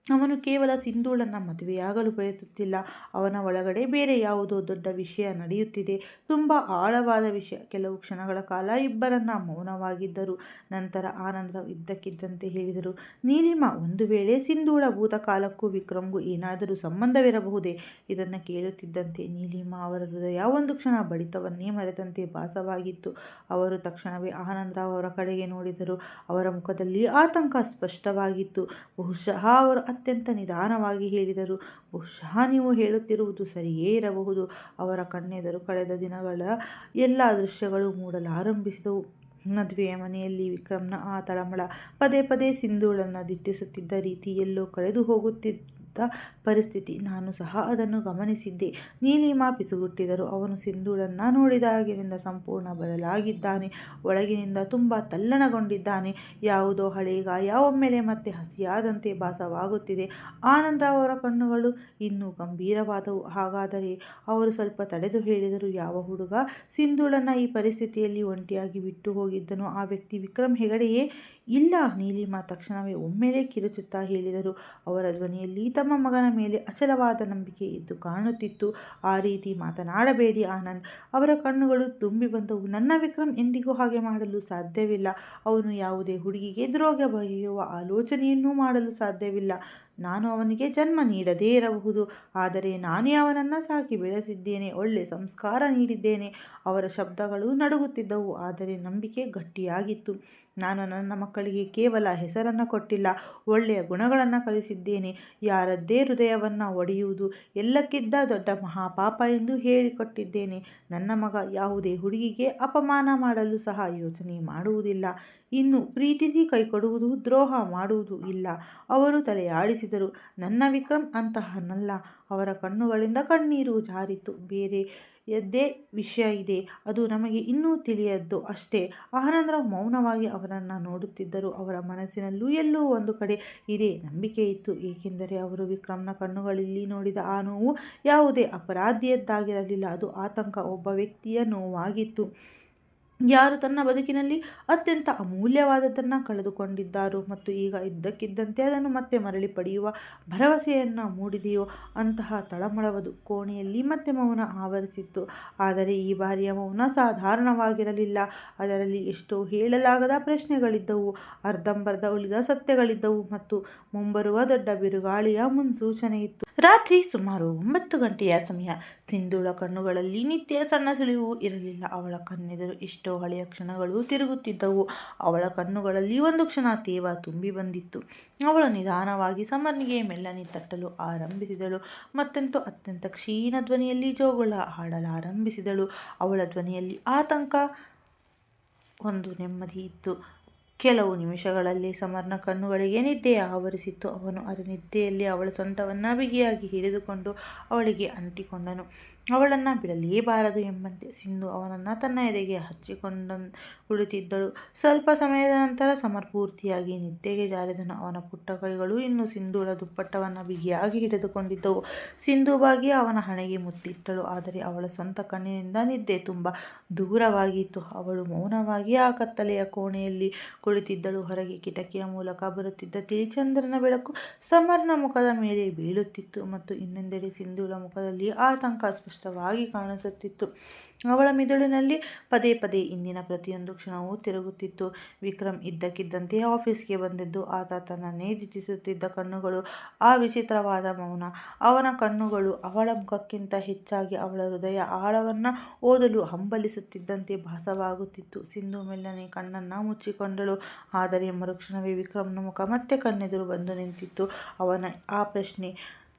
ಅವನು ಕೇವಲ ಸಿಂಧೂಳನ್ನು ಮದುವೆಯಾಗಲು ಬಯಸುತ್ತಿಲ್ಲ. ಅವನ ಒಳಗಡೆ ಬೇರೆ ಯಾವುದೋ ದೊಡ್ಡ ವಿಷಯ ನಡೆಯುತ್ತಿದೆ, ತುಂಬ ಆಳವಾದ ವಿಷಯ. ಕೆಲವು ಕ್ಷಣಗಳ ಕಾಲ ಇಬ್ಬರನ್ನ ಮೌನವಾಗಿದ್ದರು. ನಂತರ ಆನಂದರಾವ್ ಇದ್ದಕ್ಕಿದ್ದಂತೆ ಹೇಳಿದರು, ನೀಲಿಮಾ, ಒಂದು ವೇಳೆ ಸಿಂಧೂಳ ಭೂತಕಾಲಕ್ಕೂ ವಿಕ್ರಮ್ಗೂ ಏನಾದರೂ ಸಂಬಂಧವಿರಬಹುದೇ? ಇದನ್ನು ಕೇಳುತ್ತಿದ್ದಂತೆ ನೀಲಿಮಾ ಅವರ ಹೃದಯ ಒಂದು ಕ್ಷಣ ಬಡಿತವನ್ನೇ ಮರೆತಂತೆ ಭಾಸವಾಗಿತ್ತು. ಅವರು ತಕ್ಷಣವೇ ಆನಂದರಾವ್ ಅವರ ಕಡೆಗೆ ನೋಡಿದರು. ಅವರ ಮುಖದಲ್ಲಿ ಆತಂಕ ಸ್ಪಷ್ಟವಾಗಿತ್ತು. ಬಹುಶಃ ಅವರು ಅತ್ಯಂತ ನಿಧಾನವಾಗಿ ಹೇಳಿದರು, ಬಹುಶಃ ನೀವು ಹೇಳುತ್ತಿರುವುದು ಸರಿಯೇ ಇರಬಹುದು. ಅವರ ಕಣ್ಣೆದುರು ಕಳೆದ ದಿನಗಳ ಎಲ್ಲ ದೃಶ್ಯಗಳು ಮೂಡಲಾರಂಭಿಸಿದವು. ಮದುವೆಯ ಮನೆಯಲ್ಲಿ ವಿಕ್ರಮ್ನ ಆ ತಳಮಳ, ಪದೇ ಪದೇ ಸಿಂಧೂಳನ್ನು ದಿಟ್ಟಿಸುತ್ತಿದ್ದ ರೀತಿ, ಎಲ್ಲೋ ಕಳೆದು ಹೋಗುತ್ತಿದ್ದ ಪರಿಸ್ಥಿತಿ. ನಾನು ಸಹ ಅದನ್ನು ಗಮನಿಸಿದ್ದೆ. ನೀಲಿಮಾ ಪಿಸುಗುಟ್ಟಿದರು. ಅವನು ಸಿಂಧೂಳನ್ನು ನೋಡಿದಾಗಿನಿಂದ ಸಂಪೂರ್ಣ ಬದಲಾಗಿದ್ದಾನೆ. ಒಳಗಿನಿಂದ ತುಂಬ ತಲ್ಲಣಗೊಂಡಿದ್ದಾನೆ. ಯಾವುದೋ ಹಳೆಯ ಗಾಯ ಒಮ್ಮೆಲೆ ಮತ್ತೆ ಹಸಿಯಾದಂತೆ ಭಾಸವಾಗುತ್ತಿದೆ. ಆನಂದರಾವ್ ಅವರ ಕಣ್ಣುಗಳು ಇನ್ನೂ ಗಂಭೀರವಾದವು. ಹಾಗಾದರೆ ಅವರು ಸ್ವಲ್ಪ ತಡೆದು ಹೇಳಿದರು, ಯಾವ ಹುಡುಗ ಸಿಂಧೂಳನ್ನು ಈ ಪರಿಸ್ಥಿತಿಯಲ್ಲಿ ಒಂಟಿಯಾಗಿ ಬಿಟ್ಟು ಹೋಗಿದ್ದನು? ಆ ವ್ಯಕ್ತಿ ವಿಕ್ರಮ್ ಹೆಗಡೆಯೇ? ಇಲ್ಲ, ನೀಲಿಮಾ ತಕ್ಷಣವೇ ಒಮ್ಮೆಲೆ ಕಿರುಚುತ್ತಾ ಹೇಳಿದರು. ಅವರ ಧ್ವನಿಯಲ್ಲಿ ತಮ್ಮ ಮಗನ ಮೇಲೆ ಅಚಲವಾದ ನಂಬಿಕೆ ಎದ್ದು ಕಾಣುತ್ತಿತ್ತು. ಆ ರೀತಿ ಮಾತನಾಡಬೇಡಿ ಆನಂದ್. ಅವರ ಕಣ್ಣುಗಳು ತುಂಬಿ ಬಂದವು. ನನ್ನ ವಿಕ್ರಮ್ ಎಂದಿಗೂ ಹಾಗೆ ಮಾಡಲು ಸಾಧ್ಯವಿಲ್ಲ. ಅವನು ಯಾವುದೇ ಹುಡುಗಿಗೆ ದ್ರೋಹ ಬಗೆಯುವ ಆಲೋಚನೆಯನ್ನೂ ಮಾಡಲು ಸಾಧ್ಯವಿಲ್ಲ. ನಾನು ಅವನಿಗೆ ಜನ್ಮ ನೀಡದೇ ಇರಬಹುದು, ಆದರೆ ನಾನೇ ಅವನನ್ನು ಸಾಕಿ ಬೆಳೆಸಿದ್ದೇನೆ, ಒಳ್ಳೆ ಸಂಸ್ಕಾರ ನೀಡಿದ್ದೇನೆ. ಅವರ ಶಬ್ದಗಳು ನಡುಗುತ್ತಿದ್ದವು, ಆದರೆ ನಂಬಿಕೆ ಗಟ್ಟಿಯಾಗಿತ್ತು. ನಾನು ನನ್ನ ಮಕ್ಕಳಿಗೆ ಕೇವಲ ಹೆಸರನ್ನು ಕೊಟ್ಟಿಲ್ಲ, ಒಳ್ಳೆಯ ಗುಣಗಳನ್ನು ಕಲಿಸಿದ್ದೇನೆ. ಯಾರದ್ದೇ ಹೃದಯವನ್ನು ಒಡೆಯುವುದು ಎಲ್ಲಕ್ಕಿಂತ ದೊಡ್ಡ ಮಹಾಪಾಪ ಎಂದು ಹೇಳಿಕೊಟ್ಟಿದ್ದೇನೆ. ನನ್ನ ಮಗ ಯಾವುದೇ ಹುಡುಗಿಗೆ ಅಪಮಾನ ಮಾಡಲು ಸಹ ಯೋಚನೆ ಮಾಡುವುದಿಲ್ಲ. ಇನ್ನು ಪ್ರೀತಿಸಿ ಕೈಕೊಡುವುದು, ದ್ರೋಹ ಮಾಡುವುದು ಇಲ್ಲ. ಅವರು ತಲೆಯಾಡಿಸಿದರು. ನನ್ನ ವಿಕ್ರಮ್ ಅಂತಹನಲ್ಲ. ಅವರ ಕಣ್ಣುಗಳಿಂದ ಕಣ್ಣೀರು ಜಾರಿತು. ಬೇರೆಯದ್ದೇ ವಿಷಯ ಇದೆ, ಅದು ನಮಗೆ ಇನ್ನೂ ತಿಳಿಯದ್ದು ಅಷ್ಟೇ. ಆನಂದರಾವ್ ಮೌನವಾಗಿ ಅವರನ್ನು ನೋಡುತ್ತಿದ್ದರು. ಅವರ ಮನಸ್ಸಿನಲ್ಲೂ ಎಲ್ಲೋ ಒಂದು ಕಡೆ ಇದೇ ನಂಬಿಕೆ ಇತ್ತು. ಏಕೆಂದರೆ ಅವರು ವಿಕ್ರಮ್ನ ಕಣ್ಣುಗಳಲ್ಲಿ ನೋಡಿದ ಆ ನೋವು ಯಾವುದೇ ಅಪರಾಧಿಯದ್ದಾಗಿರಲಿಲ್ಲ. ಅದು ಆತಂಕ, ಒಬ್ಬ ವ್ಯಕ್ತಿಯ ನೋವಾಗಿತ್ತು. ಯಾರು ತನ್ನ ಬದುಕಿನಲ್ಲಿ ಅತ್ಯಂತ ಅಮೂಲ್ಯವಾದದ್ದನ್ನು ಕಳೆದುಕೊಂಡಿದ್ದಾರೋ ಮತ್ತು ಈಗ ಇದ್ದಕ್ಕಿದ್ದಂತೆ ಅದನ್ನು ಮತ್ತೆ ಮರಳಿ ಪಡೆಯುವ ಭರವಸೆಯನ್ನು ಮೂಡಿದೆಯೋ ಅಂತಹ ತಳಮಳವದು. ಕೋಣೆಯಲ್ಲಿ ಮತ್ತೆ ಮೌನ ಆವರಿಸಿತ್ತು. ಆದರೆ ಈ ಬಾರಿಯ ಮೌನ ಸಾಧಾರಣವಾಗಿರಲಿಲ್ಲ. ಅದರಲ್ಲಿ ಎಷ್ಟೋ ಹೇಳಲಾಗದ ಪ್ರಶ್ನೆಗಳಿದ್ದವು, ಅರ್ಧಂಬರ್ಧ ಉಳಿದ ಸತ್ಯಗಳಿದ್ದವು ಮತ್ತು ಮುಂಬರುವ ದೊಡ್ಡ ಬಿರುಗಾಳಿಯ ಮುನ್ಸೂಚನೆ ಇತ್ತು. ರಾತ್ರಿ ಸುಮಾರು 9 ಗಂಟೆಯ ಸಮಯ. ಸಿಂಧೂಳ ಕಣ್ಣುಗಳಲ್ಲಿ ನಿತ್ಯ ಸಣ್ಣ ಸುಳಿವು ಇರಲಿಲ್ಲ. ಅವಳ ಕಣ್ಣೆದುರು ಎಷ್ಟೋ ಹಳೆಯ ಕ್ಷಣಗಳು ತಿರುಗುತ್ತಿದ್ದವು. ಅವಳ ಕಣ್ಣುಗಳಲ್ಲಿ ಒಂದು ಕ್ಷಣ ತೇವ ತುಂಬಿ ಬಂದಿತ್ತು. ಅವಳು ನಿಧಾನವಾಗಿ ಸಮರ್ನಿಗೆ ಮೆಲ್ಲನೆ ತಟ್ಟಲು ಆರಂಭಿಸಿದಳು. ಮತ್ತೆಂತೋ ಅತ್ಯಂತ ಕ್ಷೀಣ ಧ್ವನಿಯಲ್ಲಿ ಜೋಗುಳ ಹಾಡಲಾರಂಭಿಸಿದಳು. ಅವಳ ಧ್ವನಿಯಲ್ಲಿ ಆತಂಕ, ಒಂದು ನೆಮ್ಮದಿ ಇತ್ತು. ಕೆಲವು ನಿಮಿಷಗಳಲ್ಲೇ ಸಮರ್ನ ಕಣ್ಣುಗಳಿಗೆ ನಿದ್ದೆ ಆವರಿಸಿತ್ತು. ಅವನು ಅರೆ ನಿದ್ದೆಯಲ್ಲಿ ಅವಳ ಸೊಂಟವನ್ನು ಬಿಗಿಯಾಗಿ ಹಿಡಿದುಕೊಂಡು ಅವಳಿಗೆ ಅಂಟಿಕೊಂಡನು. ಅವಳನ್ನು ಬಿಡಲೇಬಾರದು ಎಂಬಂತೆ. ಸಿಂಧು ಅವನನ್ನು ತನ್ನ ಎದೆಗೆ ಹಚ್ಚಿಕೊಂಡು ಕುಳಿತಿದ್ದಳು. ಸ್ವಲ್ಪ ಸಮಯದ ನಂತರ ಸಮರ್ ಪೂರ್ತಿಯಾಗಿ ನಿದ್ದೆಗೆ ಜಾರಿದನು. ಅವನ ಪುಟ್ಟ ಕೈಗಳು ಇನ್ನೂ ಸಿಂಧೂಳ ದುಪ್ಪಟ್ಟವನ್ನು ಬಿಗಿಯಾಗಿ ಹಿಡಿದುಕೊಂಡಿದ್ದವು. ಸಿಂಧು ಬಾಗಿ ಅವನ ಹಣೆಗೆ ಮುತ್ತಿಟ್ಟಳು. ಆದರೆ ಅವಳ ಸ್ವಂತ ಕಣ್ಣಿನಿಂದ ನಿದ್ದೆ ತುಂಬ ದೂರವಾಗಿತ್ತು. ಅವಳು ಮೌನವಾಗಿ ಆ ಕತ್ತಲೆಯ ಕೋಣೆಯಲ್ಲಿ ಕುಳಿತಿದ್ದಳು. ಹೊರಗೆ ಕಿಟಕಿಯ ಮೂಲಕ ಬರುತ್ತಿದ್ದ ತಿಳಿಚಂದ್ರನ ಬೆಳಕು ಸಮರ್ನ ಮುಖದ ಮೇಲೆ ಬೀಳುತ್ತಿತ್ತು ಮತ್ತು ಇನ್ನೊಂದೆಡೆ ಸಿಂಧೂಳ ಮುಖದಲ್ಲಿ ಆತಂಕ ಸ್ಪಷ್ಟವಾಗಿ ಕಾಣಿಸುತ್ತಿತ್ತು. ಅವಳ ಮಿದುಳಿನಲ್ಲಿ ಪದೇ ಪದೇ ಇಂದಿನ ಪ್ರತಿಯೊಂದು ಕ್ಷಣವೂ ತಿರುಗುತ್ತಿತ್ತು. ವಿಕ್ರಮ್ ಇದ್ದಕ್ಕಿದ್ದಂತೆ ಆಫೀಸ್ಗೆ ಬಂದದ್ದು. ಆತ ತನ್ನನ್ನೇ ದಿಟ್ಟಿಸುತ್ತಿದ್ದ ಕಣ್ಣುಗಳು, ಆ ವಿಚಿತ್ರವಾದ ಮೌನ. ಅವನ ಕಣ್ಣುಗಳು ಅವಳ ಮುಖಕ್ಕಿಂತ ಹೆಚ್ಚಾಗಿ ಅವಳ ಹೃದಯ ಆಳವನ್ನು ಓದಲು ಹಂಬಲಿಸುತ್ತಿದ್ದಂತೆ ಭಾಸವಾಗುತ್ತಿತ್ತು. ಸಿಂಧು ಮೆಲ್ಲನೆ ಕಣ್ಣನ್ನು ಮುಚ್ಚಿಕೊಂಡಳು. ಆದರೆ ಮರುಕ್ಷಣವೇ ವಿಕ್ರಮ್ನ ಮುಖ ಮತ್ತೆ ಕಣ್ಣೆದುರು ಬಂದು ನಿಂತಿತ್ತು. ಅವನ ಆ ಪ್ರಶ್ನೆ,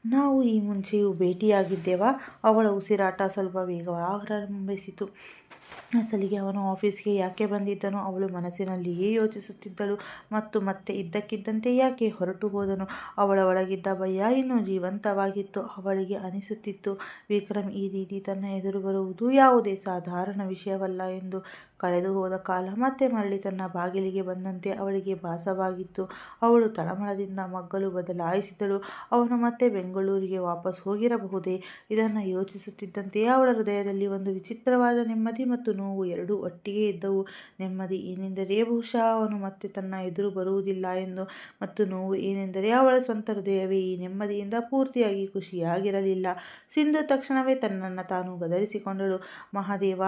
ನಾವು ಈ ಮುಂಚೆಯೂ ಭೇಟಿಯಾಗಿದ್ದೆವಾ? ಅವಳ ಉಸಿರಾಟ ಸ್ವಲ್ಪ ವೇಗವಾಗಲಾರಂಭಿಸಿತು. ಅಸಲಿಗೆ ಅವನು ಆಫೀಸ್ಗೆ ಯಾಕೆ ಬಂದಿದ್ದನು? ಅವಳು ಮನಸ್ಸಿನಲ್ಲಿಯೇ ಯೋಚಿಸುತ್ತಿದ್ದಳು. ಮತ್ತು ಮತ್ತೆ ಇದ್ದಕ್ಕಿದ್ದಂತೆ ಯಾಕೆ ಹೊರಟು ಹೋದನು? ಅವಳ ಒಳಗಿದ್ದ ಭಯ ಇನ್ನೂ ಜೀವಂತವಾಗಿತ್ತು. ಅವಳಿಗೆ ಅನಿಸುತ್ತಿತ್ತು, ವಿಕ್ರಮ್ ಈ ರೀತಿ ತನ್ನ ಎದುರು ಬರುವುದು ಯಾವುದೇ ಸಾಧಾರಣ ವಿಷಯವಲ್ಲ ಎಂದು. ಕಳೆದು ಹೋದ ಕಾಲ ಮತ್ತೆ ಮರಳಿ ತನ್ನ ಬಾಗಿಲಿಗೆ ಬಂದಂತೆ ಅವಳಿಗೆ ಭಾಸವಾಗಿತ್ತು. ಅವಳು ತಳಮಳದಿಂದ ಮಗ್ಗಲು ಬದಲಾಯಿಸಿದಳು. ಅವನು ಮತ್ತೆ ಬೆಂಗಳೂರಿಗೆ ವಾಪಸ್ ಹೋಗಿರಬಹುದೇ? ಇದನ್ನು ಯೋಚಿಸುತ್ತಿದ್ದಂತೆಯೇ ಅವಳ ಹೃದಯದಲ್ಲಿ ಒಂದು ವಿಚಿತ್ರವಾದ ನೆಮ್ಮದಿ ಮತ್ತು ನೋವು ಎರಡೂ ಒಟ್ಟಿಗೆ ಇದ್ದವು. ನೆಮ್ಮದಿ ಏನೆಂದರೆ ಬಹುಶಃ ಅವನು ಮತ್ತೆ ತನ್ನ ಎದುರು ಬರುವುದಿಲ್ಲ ಎಂದು, ಮತ್ತು ನೋವು ಏನೆಂದರೆ ಅವಳ ಸ್ವಂತ ಹೃದಯವೇ ಈ ನೆಮ್ಮದಿಯಿಂದ ಪೂರ್ತಿಯಾಗಿ ಖುಷಿಯಾಗಿರಲಿಲ್ಲ. ಸಿಂಧು ತಕ್ಷಣವೇ ತನ್ನನ್ನು ತಾನು ಗದರಿಸಿಕೊಂಡಳು. ಮಹಾದೇವ!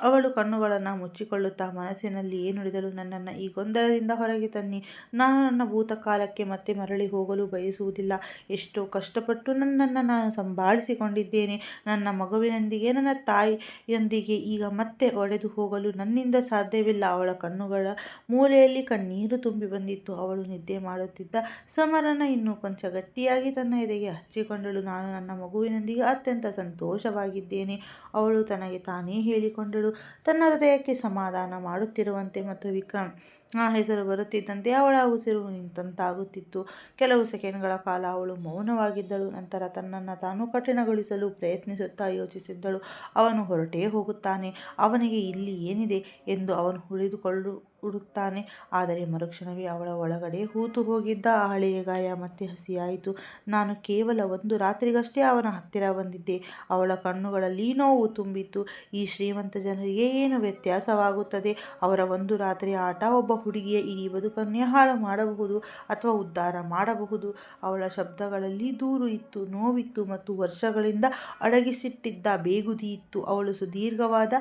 ಅವಳು ಕಣ್ಣುಗಳನ್ನು ಮುಚ್ಚಿಕೊಳ್ಳುತ್ತಾ ಮನಸ್ಸಿನಲ್ಲಿಯೇ ನುಡಿದಳು, ನನ್ನನ್ನು ಈ ಗೊಂದಲದಿಂದ ಹೊರಗೆ ತನ್ನಿ. ನಾನು ನನ್ನ ಭೂತಕಾಲಕ್ಕೆ ಮತ್ತೆ ಮರಳಿ ಹೋಗಲು ಬಯಸುವುದಿಲ್ಲ. ಎಷ್ಟೋ ಕಷ್ಟಪಟ್ಟು ನನ್ನನ್ನು ನಾನು ಸಂಭಾಳಿಸಿಕೊಂಡಿದ್ದೇನೆ. ನನ್ನ ಮಗುವಿನೊಂದಿಗೆ, ನನ್ನ ತಾಯಿಯೊಂದಿಗೆ ಈಗ ಮತ್ತೆ ಒಡೆದು ಹೋಗಲು ನನ್ನಿಂದ ಸಾಧ್ಯವಿಲ್ಲ. ಅವಳ ಕಣ್ಣುಗಳ ಮೂಲೆಯಲ್ಲಿ ಕಣ್ಣೀರು ತುಂಬಿ ಬಂದಿತ್ತು. ಅವಳು ನಿದ್ದೆ ಮಾಡುತ್ತಿದ್ದ ಸಮರನ್ನು ಇನ್ನೂ ಕೊಂಚ ಗಟ್ಟಿಯಾಗಿ ತನ್ನ ಎದೆಗೆ ಹಚ್ಚಿಕೊಂಡಳು. ನಾನು ನನ್ನ ಮಗುವಿನೊಂದಿಗೆ ಅತ್ಯಂತ ಸಂತೋಷವಾಗಿದ್ದೇನೆ, ಅವಳು ತನಗೆ ತಾನೇ ಹೇಳಿಕೊಂಡಳು, ತನ್ನ ಹೃದಯಕ್ಕೆ ಸಮಾಧಾನ ಮಾಡುತ್ತಿರುವಂತೆ. ಮತ್ತು ವಿಕ್ರಮ್ ಆ ಹೆಸರು ಬರುತ್ತಿದ್ದಂತೆ ಅವಳ ಉಸಿರು ನಿಂತಂತಾಗುತ್ತಿತ್ತು. ಕೆಲವು ಸೆಕೆಂಡ್ಗಳ ಕಾಲ ಅವಳು ಮೌನವಾಗಿದ್ದಳು. ನಂತರ ತನ್ನನ್ನು ತಾನು ಕಠಿಣಗೊಳಿಸಲು ಪ್ರಯತ್ನಿಸುತ್ತಾ ಯೋಚಿಸಿದ್ದಳು. ಅವನು ಹೊರಟೇ ಹೋಗುತ್ತಾನೆ, ಅವನಿಗೆ ಇಲ್ಲಿ ಏನಿದೆ ಎಂದು ಅವನು ಹುಡುಕ್ತಾನೆ. ಆದರೆ ಮರುಕ್ಷಣವೇ ಅವಳ ಒಳಗಡೆ ಹೂತು ಹೋಗಿದ್ದ ಆ ಹಳೆಯ ಗಾಯ ಮತ್ತೆ ಹಸಿಯಾಯಿತು. ನಾನು ಕೇವಲ ಒಂದು ರಾತ್ರಿಗಷ್ಟೇ ಅವನ ಹತ್ತಿರ ಬಂದಿದ್ದೆ. ಅವಳ ಕಣ್ಣುಗಳಲ್ಲಿ ನೋವು ತುಂಬಿತ್ತು. ಈ ಶ್ರೀಮಂತ ಜನರಿಗೆ ಏನು ವ್ಯತ್ಯಾಸವಾಗುತ್ತದೆ? ಅವರ ಒಂದು ರಾತ್ರಿಯ ಆಟ ಒಬ್ಬ ಹುಡುಗಿಯ ಇಡೀ ಬದುಕನ್ನೇ ಹಾಳು ಮಾಡಬಹುದು ಅಥವಾ ಉದ್ಧಾರ ಮಾಡಬಹುದು. ಅವಳ ಶಬ್ದಗಳಲ್ಲಿ ದೂರು ಇತ್ತು, ನೋವಿತ್ತು ಮತ್ತು ವರ್ಷಗಳಿಂದ ಅಡಗಿಸಿಟ್ಟಿದ್ದ ಬೇಗುದಿ ಇತ್ತು. ಅವಳು ಸುದೀರ್ಘವಾದ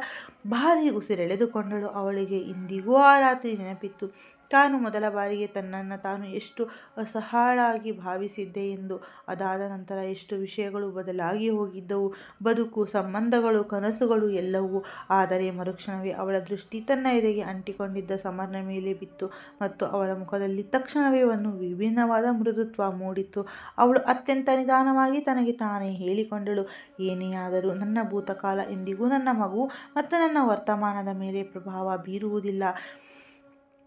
ಭಾರಿ ಉಸಿರೆಳೆದುಕೊಂಡಳು. ಅವಳಿಗೆ ಇಂದಿಗೂ ಆ ರಾತ್ರಿ ನೆನಪಿತ್ತು. ತಾನು ಮೊದಲ ಬಾರಿಗೆ ತನ್ನನ್ನು ತಾನು ಎಷ್ಟು ಅಸಹಾಳಾಗಿ ಭಾವಿಸಿದ್ದೆ ಎಂದು. ಅದಾದ ನಂತರ ಎಷ್ಟು ವಿಷಯಗಳು ಬದಲಾಗಿ ಹೋಗಿದ್ದವು, ಬದುಕು, ಸಂಬಂಧಗಳು, ಕನಸುಗಳು ಎಲ್ಲವೂ. ಆದರೆ ಮರುಕ್ಷಣವೇ ಅವಳ ದೃಷ್ಟಿ ತನ್ನ ಎದೆಗೆ ಅಂಟಿಕೊಂಡಿದ್ದ ಸಮರ್ನ ಮೇಲೆ ಬಿತ್ತು ಮತ್ತು ಅವಳ ಮುಖದಲ್ಲಿ ತಕ್ಷಣವೇ ಒಂದು ವಿಭಿನ್ನವಾದ ಮೃದುತ್ವ ಮೂಡಿತ್ತು. ಅವಳು ಅತ್ಯಂತ ನಿಧಾನವಾಗಿ ತನಗೆ ತಾನೇ ಹೇಳಿಕೊಂಡಳು, ಏನೇ ಆದರೂ ನನ್ನ ಭೂತಕಾಲ ಎಂದಿಗೂ ನನ್ನ ಮಗು ಮತ್ತು ನನ್ನ ವರ್ತಮಾನದ ಮೇಲೆ ಪ್ರಭಾವ ಬೀರುವುದಿಲ್ಲ.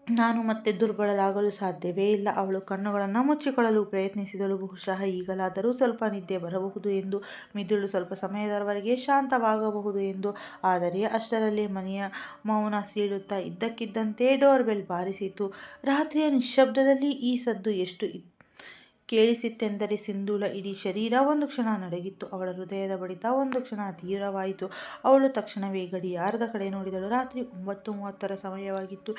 ನಾನು ಮತ್ತೆ ದುರ್ಬಲರಾಗಲು ಸಾಧ್ಯವೇ ಇಲ್ಲ. ಅವಳು ಕಣ್ಣುಗಳನ್ನು ಮುಚ್ಚಿಕೊಳ್ಳಲು ಪ್ರಯತ್ನಿಸಿದಳು. ಬಹುಶಃ ಈಗಲಾದರೂ ಸ್ವಲ್ಪ ನಿದ್ದೆ ಬರಬಹುದು ಎಂದು, ಮಿದುಳು ಸ್ವಲ್ಪ ಸಮಯದವರೆಗೆ ಶಾಂತವಾಗಬಹುದು ಎಂದು. ಆದರೆ ಅಷ್ಟರಲ್ಲೇ ಮನೆಯ ಮೌನ ಸೀಳುತ್ತಾ ಇದ್ದಕ್ಕಿದ್ದಂತೆ ಡೋರ್ ಬೆಲ್ ಬಾರಿಸಿತು. ರಾತ್ರಿಯ ನಿಶ್ಶಬ್ದದಲ್ಲಿ ಈ ಸದ್ದು ಎಷ್ಟು ಕೇಳಿಸಿತೆಂದರೆ ಸಿಂಧೂಳ ಇಡೀ ಶರೀರ ಒಂದು ಕ್ಷಣ ನಡುಗಿತ್ತು. ಅವಳ ಹೃದಯದ ಬಡಿತ ಒಂದು ಕ್ಷಣ ತೀವ್ರವಾಯಿತು. ಅವಳು ತಕ್ಷಣವೇ ಗಡಿಯಾರದ ಕಡೆ ನೋಡಿದಳು. ರಾತ್ರಿ 9:30 ಸಮಯವಾಗಿತ್ತು.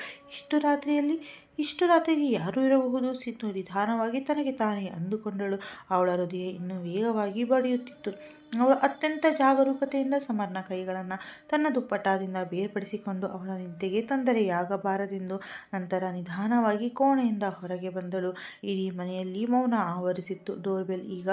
ಇಷ್ಟು ರಾತ್ರಿಗೆ ಯಾರು ಇರಬಹುದು? ಸಿಂಧು ನಿಧಾನವಾಗಿ ತನಗೆ ತಾನೇ ಅಂದುಕೊಂಡಳು. ಅವಳ ಹೃದಯ ಇನ್ನೂ ವೇಗವಾಗಿ ಬಡಿಯುತ್ತಿತ್ತು. ಅವಳು ಅತ್ಯಂತ ಜಾಗರೂಕತೆಯಿಂದ ಸಮರ್ನ ಕೈಗಳನ್ನು ತನ್ನ ದುಪ್ಪಟಾದಿಂದ ಬೇರ್ಪಡಿಸಿಕೊಂಡು ಅವಳ ನಿದ್ದೆಗೆ ತೊಂದರೆಯಾಗಬಾರದೆಂದು. ನಂತರ ನಿಧಾನವಾಗಿ ಕೋಣೆಯಿಂದ ಹೊರಗೆ ಬಂದಳು. ಇಡೀ ಮನೆಯಲ್ಲಿ ಮೌನ ಆವರಿಸಿತ್ತು. ಡೋರ್ಬೆಲ್ ಈಗ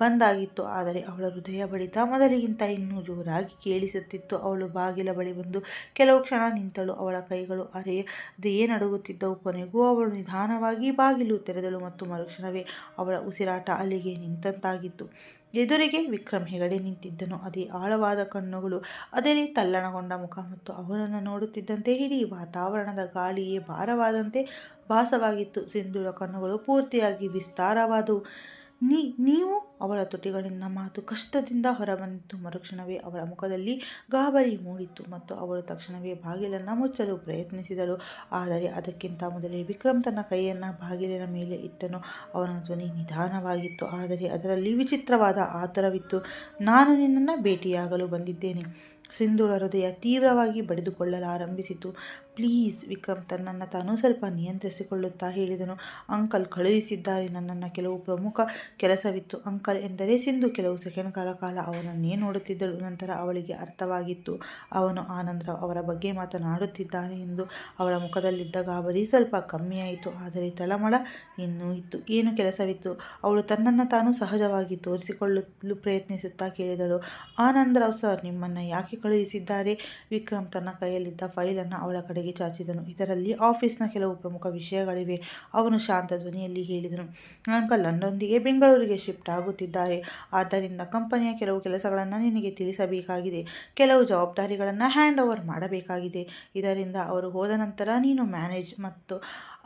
ಬಂದಾಗಿತ್ತು, ಆದರೆ ಅವಳ ಹೃದಯ ಬಡಿತ ಮೊದಲಿಗಿಂತ ಇನ್ನೂ ಜೋರಾಗಿ ಕೇಳಿಸುತ್ತಿತ್ತು. ಅವಳು ಬಾಗಿಲ ಬಳಿ ಬಂದು ಕೆಲವು ಕ್ಷಣ ನಿಂತಳು. ಅವಳ ಕೈಗಳು ಅರೆಯದೆಯೇ ನಡುಗುತ್ತಿದ್ದವು. ಕೊನೆಗೂ ಅವಳು ನಿಧಾನವಾಗಿ ಬಾಗಿಲು ತೆರೆದಳು ಮತ್ತು ಮರುಕ್ಷಣವೇ ಅವಳ ಉಸಿರಾಟ ಅಲ್ಲಿಗೆ ನಿಂತಂತಾಗಿತ್ತು. ಎದುರಿಗೆ ವಿಕ್ರಮ್ ಹೆಗಡೆ ನಿಂತಿದ್ದನು. ಅದೇ ಆಳವಾದ ಕಣ್ಣುಗಳು, ಅದೇ ತಲ್ಲಣಗೊಂಡ ಮುಖ ಮತ್ತು ಅವನನ್ನು ನೋಡುತ್ತಿದ್ದಂತೆ ಇಡೀ ವಾತಾವರಣದ ಗಾಳಿಯೇ ಭಾರವಾದಂತೆ ಭಾಸವಾಗಿತ್ತು. ಸಿಂಧೂಳ ಕಣ್ಣುಗಳು ಪೂರ್ತಿಯಾಗಿ ವಿಸ್ತಾರವಾದವು. ನೀವು ಅವಳ ತುಟಿಗಳಿಂದ ಮಾತು ಕಷ್ಟದಿಂದ ಹೊರಬಂದಿತು. ಮರುಕ್ಷಣವೇ ಅವಳ ಮುಖದಲ್ಲಿ ಗಾಬರಿ ಮೂಡಿತ್ತು ಮತ್ತು ಅವಳು ತಕ್ಷಣವೇ ಬಾಗಿಲನ್ನು ಮುಚ್ಚಲು ಪ್ರಯತ್ನಿಸಿದಳು. ಆದರೆ ಅದಕ್ಕಿಂತ ಮೊದಲೇ ವಿಕ್ರಮ್ ತನ್ನ ಕೈಯನ್ನು ಬಾಗಿಲಿನ ಮೇಲೆ ಇಟ್ಟನು. ಅವನ ಧ್ವನಿ ನಿಧಾನವಾಗಿತ್ತು, ಆದರೆ ಅದರಲ್ಲಿ ವಿಚಿತ್ರವಾದ ಆತುರವಿತ್ತು. ನಾನು ನಿನ್ನನ್ನು ಭೇಟಿಯಾಗಲು ಬಂದಿದ್ದೇನೆ. ಸಿಂಧೂಳ ಹೃದಯ ತೀವ್ರವಾಗಿ ಬಡಿದುಕೊಳ್ಳಲಾರಂಭಿಸಿತು. ಪ್ಲೀಸ್, ವಿಕ್ರಮ್ ತನ್ನನ್ನು ತಾನು ಸ್ವಲ್ಪ ನಿಯಂತ್ರಿಸಿಕೊಳ್ಳುತ್ತಾ ಹೇಳಿದನು. ಅಂಕಲ್ ಕಳುಹಿಸಿದ್ದಾರೆ. ನನ್ನನ್ನು ಕೆಲವು ಪ್ರಮುಖ ಕೆಲಸವಿತ್ತು. ಅಂಕಲ್ ಎಂದರೆ ಸಿಂಧು ಕೆಲವು ಸೆಕೆಂಡ್ಗಳ ಕಾಲ ಅವನನ್ನೇ ನೋಡುತ್ತಿದ್ದಳು. ನಂತರ ಅವಳಿಗೆ ಅರ್ಥವಾಗಿತ್ತು, ಅವನು ಆನಂದರಾವ್ ಅವರ ಬಗ್ಗೆ ಮಾತನಾಡುತ್ತಿದ್ದಾನೆ ಎಂದು. ಅವಳ ಮುಖದಲ್ಲಿದ್ದ ಗಾಬರಿ ಸ್ವಲ್ಪ ಕಮ್ಮಿಯಾಯಿತು, ಆದರೆ ತಳಮಳ ಇನ್ನೂ ಇತ್ತು. ಏನು ಕೆಲಸವಿತ್ತು? ಅವಳು ತನ್ನನ್ನು ತಾನು ಸಹಜವಾಗಿ ತೋರಿಸಿಕೊಳ್ಳಲು ಪ್ರಯತ್ನಿಸುತ್ತಾ ಕೇಳಿದಳು. ಆನಂದರಾವ್ ಸರ್ ನಿಮ್ಮನ್ನು ಯಾಕೆ ಕಳುಹಿಸಿದ್ದಾರೆ? ವಿಕ್ರಮ್ ತನ್ನ ಕೈಯಲ್ಲಿದ್ದ ಫೈಲನ್ನು ಅವಳ ಕಡೆಗೆ ಚಾಚಿದನು. ಇದರಲ್ಲಿ ಆಫೀಸ್ನ ಕೆಲವು ಪ್ರಮುಖ ವಿಷಯಗಳಿವೆ, ಅವನು ಶಾಂತ ಧ್ವನಿಯಲ್ಲಿ ಹೇಳಿದನು. ಅಂಕಲ್ ನನ್ನೊಂದಿಗೆ ಬೆಂಗಳೂರಿಗೆ ಶಿಫ್ಟ್ ಆಗುತ್ತಿದ್ದಾರೆ. ಆದ್ದರಿಂದ ಕಂಪನಿಯ ಕೆಲವು ಕೆಲಸಗಳನ್ನು ನಿನಗೆ ತಿಳಿಸಬೇಕಾಗಿದೆ. ಕೆಲವು ಜವಾಬ್ದಾರಿಗಳನ್ನು ಹ್ಯಾಂಡ್ ಓವರ್ ಮಾಡಬೇಕಾಗಿದೆ. ಇದರಿಂದ ಅವರು ಹೋದ ನಂತರ ನೀನು ಮ್ಯಾನೇಜ್ ಮತ್ತು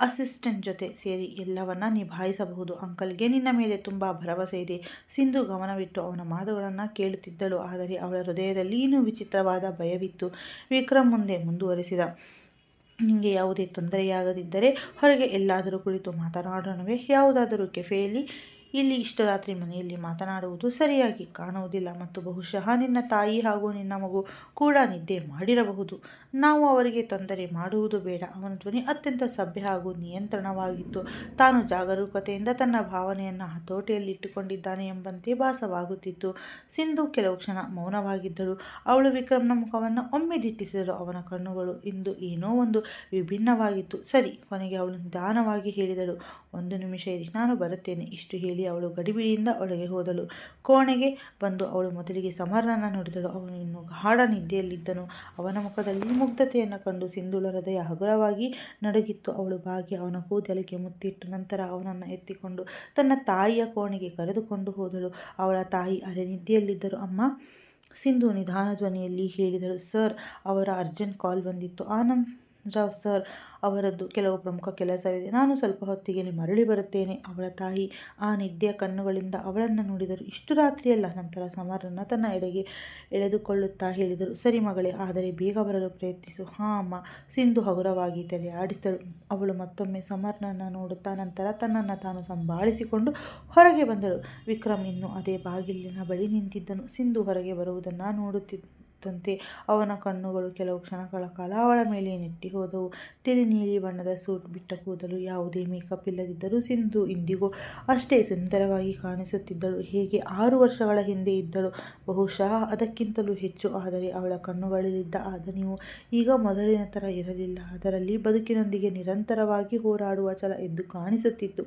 ಅಸಿಸ್ಟೆಂಟ್ ಜೊತೆ ಸೇರಿ ಎಲ್ಲವನ್ನ ನಿಭಾಯಿಸಬಹುದು. ಅಂಕಲ್ಗೆ ನಿನ್ನ ಮೇಲೆ ತುಂಬ ಭರವಸೆ ಇದೆ. ಸಿಂಧು ಗಮನವಿಟ್ಟು ಅವನ ಮಾತುಗಳನ್ನು ಕೇಳುತ್ತಿದ್ದಳು, ಆದರೆ ಅವಳ ಹೃದಯದಲ್ಲಿ ಇನ್ನೂ ವಿಚಿತ್ರವಾದ ಭಯವಿತ್ತು. ವಿಕ್ರಮ್ ಮುಂದುವರಿಸಿದ, ನಿಮಗೆ ಯಾವುದೇ ತೊಂದರೆಯಾಗದಿದ್ದರೆ ಹೊರಗೆ ಎಲ್ಲಾದರೂ ಕುಳಿತು ಮಾತನಾಡೋಣವೇ? ಯಾವುದಾದರೂ ಕೆಫೆಯಲ್ಲಿ? ಇಲ್ಲಿ ಇಷ್ಟು ರಾತ್ರಿ ಮನೆಯಲ್ಲಿ ಮಾತನಾಡುವುದು ಸರಿಯಾಗಿ ಕಾಣುವುದಿಲ್ಲ ಮತ್ತು ಬಹುಶಃ ನಿನ್ನ ತಾಯಿ ಹಾಗೂ ನಿನ್ನ ಮಗು ಕೂಡ ನಿದ್ದೆ ಮಾಡಿರಬಹುದು. ನಾವು ಅವರಿಗೆ ತೊಂದರೆ ಮಾಡುವುದು ಬೇಡ. ಅವನ ಧ್ವನಿ ಅತ್ಯಂತ ಸಭ್ಯ ಹಾಗೂ ನಿಯಂತ್ರಣವಾಗಿತ್ತು. ತಾನು ಜಾಗರೂಕತೆಯಿಂದ ತನ್ನ ಭಾವನೆಯನ್ನು ಹತೋಟಿಯಲ್ಲಿಟ್ಟುಕೊಂಡಿದ್ದಾನೆ ಎಂಬಂತೆ ಭಾಸವಾಗುತ್ತಿತ್ತು. ಸಿಂಧು ಕೆಲವು ಕ್ಷಣ ಮೌನವಾಗಿದ್ದಳು. ಅವಳು ವಿಕ್ರಮ್ನ ಮುಖವನ್ನು ಒಮ್ಮೆ ದಿಟ್ಟಿಸಿದಳು. ಅವನ ಕಣ್ಣುಗಳು ಇಂದು ಏನೋ ಒಂದು ವಿಭಿನ್ನವಾಗಿತ್ತು. ಸರಿ, ಕೊನೆಗೆ ಅವಳು ನಿಧಾನವಾಗಿ ಹೇಳಿದಳು, 1 ನಿಮಿಷ ಇರಿ, ನಾನು ಬರುತ್ತೇನೆ. ಇಷ್ಟು ಹೇಳಿ ಅವಳು ಗಡಿಬಿಡಿಯಿಂದ ಒಳಗೆ ಹೋದಳು. ಕೋಣೆಗೆ ಬಂದು ಅವಳು ಮೊದಲಿಗೆ ಸಮರ್ನನ್ನು ನೋಡಿದಳು. ಅವನು ಇನ್ನೂ ಗಾಢ ನಿದ್ದೆಯಲ್ಲಿದ್ದನು. ಅವನ ಮುಖದಲ್ಲಿ ಮುಗ್ಧತೆಯನ್ನು ಕಂಡು ಸಿಂಧೂಳ ಹೃದಯ ಹಗುರವಾಗಿ ನಡುಗಿತ್ತು. ಅವಳು ಬಾಗಿ ಅವನ ಕೂದಲಿಗೆ ಮುತ್ತಿಟ್ಟು ನಂತರ ಅವನನ್ನು ಎತ್ತಿಕೊಂಡು ತನ್ನ ತಾಯಿಯ ಕೋಣೆಗೆ ಕರೆದುಕೊಂಡು ಹೋದಳು. ಅವಳ ತಾಯಿ ಅರೆನಿದ್ದೆಯಲ್ಲಿದ್ದರು. ಅಮ್ಮ, ಸಿಂಧು ನಿಧಾನ ಧ್ವನಿಯಲ್ಲಿ ಹೇಳಿದಳು. ಸರ್, ಅವರ ಅರ್ಜೆಂಟ್ ಕಾಲ್ ಬಂದಿತ್ತು. ರಾವ್ ಸರ್, ಅವರದ್ದು ಕೆಲವು ಪ್ರಮುಖ ಕೆಲಸವಿದೆ. ನಾನು ಸ್ವಲ್ಪ ಹೊತ್ತಿಗೆ ಮರಳಿ ಬರುತ್ತೇನೆ. ಅವಳ ತಾಯಿ ಆ ನಿದ್ದೆಯ ಕಣ್ಣುಗಳಿಂದ ಅವಳನ್ನು ನೋಡಿದರು. ಇಷ್ಟು ರಾತ್ರಿಯಲ್ಲ. ನಂತರ ಸಮರನ್ನು ತನ್ನ ಎಡೆಗೆ ಎಳೆದುಕೊಳ್ಳುತ್ತಾ ಹೇಳಿದರು, ಸರಿ ಮಗಳೇ, ಆದರೆ ಬೇಗ ಬರಲು ಪ್ರಯತ್ನಿಸು. ಹಾಂ ಅಮ್ಮ. ಸಿಂಧು ಹಗುರವಾಗಿ ತಲೆ ಆಡಿಸಿದಳು. ಅವಳು ಮತ್ತೊಮ್ಮೆ ಸಮರ್ನನ್ನು ನೋಡುತ್ತಾ ನಂತರ ತನ್ನನ್ನು ತಾನು ಸಂಭಾಳಿಸಿಕೊಂಡು ಹೊರಗೆ ಬಂದಳು. ವಿಕ್ರಮ್ ಇನ್ನೂ ಅದೇ ಬಾಗಿಲಿನ ಬಳಿ ನಿಂತಿದ್ದನು. ಸಿಂಧು ಹೊರಗೆ ಬರುವುದನ್ನು ನೋಡುತ್ತಿದ್ದಂತೆ ಅವನ ಕಣ್ಣುಗಳು ಕೆಲವು ಕ್ಷಣಗಳ ಕಾಲ ಅವಳ ಮೇಲೆ ನೆಟ್ಟಿ ಹೋದವು. ತಿಳಿ ನೀಲಿ ಬಣ್ಣದ ಸೂಟ್, ಬಿಟ್ಟ ಕೂದಲು, ಯಾವುದೇ ಮೇಕಪ್ ಇಲ್ಲದಿದ್ದರೂ ಸಿಂಧು ಇಂದಿಗೂ ಅಷ್ಟೇ ಸುಂದರವಾಗಿ ಕಾಣಿಸುತ್ತಿದ್ದಳು. ಹೇಗೆ 6 ವರ್ಷಗಳ ಹಿಂದೆ ಇದ್ದಳು, ಬಹುಶಃ ಅದಕ್ಕಿಂತಲೂ ಹೆಚ್ಚು. ಆದರೆ ಅವಳ ಕಣ್ಣುಗಳಲ್ಲಿದ್ದ ಆ ದನಿವು ಈಗ ಮೊದಲಿನ ಥರ ಇರಲಿಲ್ಲ. ಅದರಲ್ಲಿ ಬದುಕಿನೊಂದಿಗೆ ನಿರಂತರವಾಗಿ ಹೋರಾಡುವ ಛಲ ಎದ್ದು ಕಾಣಿಸುತ್ತಿತ್ತು.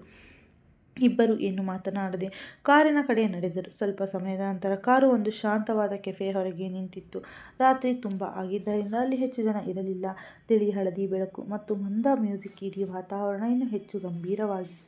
ಇಬ್ಬರು ಏನು ಮಾತನಾಡದೆ ಕಾರಿನ ಕಡೆ ನಡೆದರು. ಸ್ವಲ್ಪ ಸಮಯದ ನಂತರ ಕಾರು ಒಂದು ಶಾಂತವಾದ ಕೆಫೆಯ ಹೊರಗೆ ನಿಂತಿತ್ತು. ರಾತ್ರಿ ತುಂಬ ಆಗಿದ್ದರಿಂದ ಅಲ್ಲಿ ಹೆಚ್ಚು ಜನ ಇರಲಿಲ್ಲ. ತಿಳಿ ಹಳದಿ ಬೆಳಕು ಮತ್ತು ಮಂದ ಮ್ಯೂಸಿಕ್ ಇಡೀ ವಾತಾವರಣ ಇನ್ನೂ ಹೆಚ್ಚು ಗಂಭೀರವಾಗಿತ್ತು.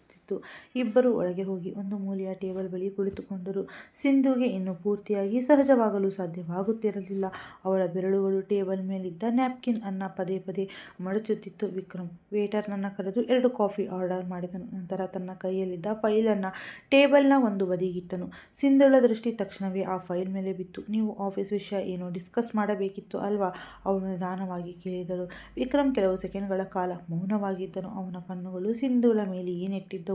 ಇಬ್ಬರು ಒಳಗೆ ಹೋಗಿ ಒಂದು ಮೂಲೆಯ ಟೇಬಲ್ ಬಳಿ ಕುಳಿತುಕೊಂಡರು. ಸಿಂಧುಗೆ ಇನ್ನೂ ಪೂರ್ತಿಯಾಗಿ ಸಹಜವಾಗಲು ಸಾಧ್ಯವಾಗುತ್ತಿರಲಿಲ್ಲ. ಅವಳ ಬೆರಳುಗಳು ಟೇಬಲ್ ಮೇಲಿದ್ದ ನ್ಯಾಪ್ಕಿನ್ ಅನ್ನು ಪದೇ ಪದೇ ಮಡಚುತ್ತಿತ್ತು. ವಿಕ್ರಮ್ ವೇಟರ್ನನ್ನು ಕರೆದು 2 ಕಾಫಿ ಆರ್ಡರ್ ಮಾಡಿದನು. ನಂತರ ತನ್ನ ಕೈಯಲ್ಲಿದ್ದ ಫೈಲನ್ನು ಟೇಬಲ್ನ ಒಂದು ಬದಿಗಿಟ್ಟನು. ಸಿಂಧುಳ ದೃಷ್ಟಿ ತಕ್ಷಣವೇ ಆ ಫೈಲ್ ಮೇಲೆ ಬಿತ್ತು. ನೀವು ಆಫೀಸ್ ವಿಷಯ ಏನೋ ಡಿಸ್ಕಸ್ ಮಾಡಬೇಕಿತ್ತು ಅಲ್ವಾ? ಅವಳು ನಿಧಾನವಾಗಿ ಕೇಳಿದಳು. ವಿಕ್ರಮ್ ಕೆಲವು ಸೆಕೆಂಡ್ಗಳ ಕಾಲ ಮೌನವಾಗಿದ್ದನು. ಅವನ ಕಣ್ಣುಗಳು ಸಿಂಧುಳ ಮೇಲೆಯೇ ನೆಟ್ಟಿದ್ದವು.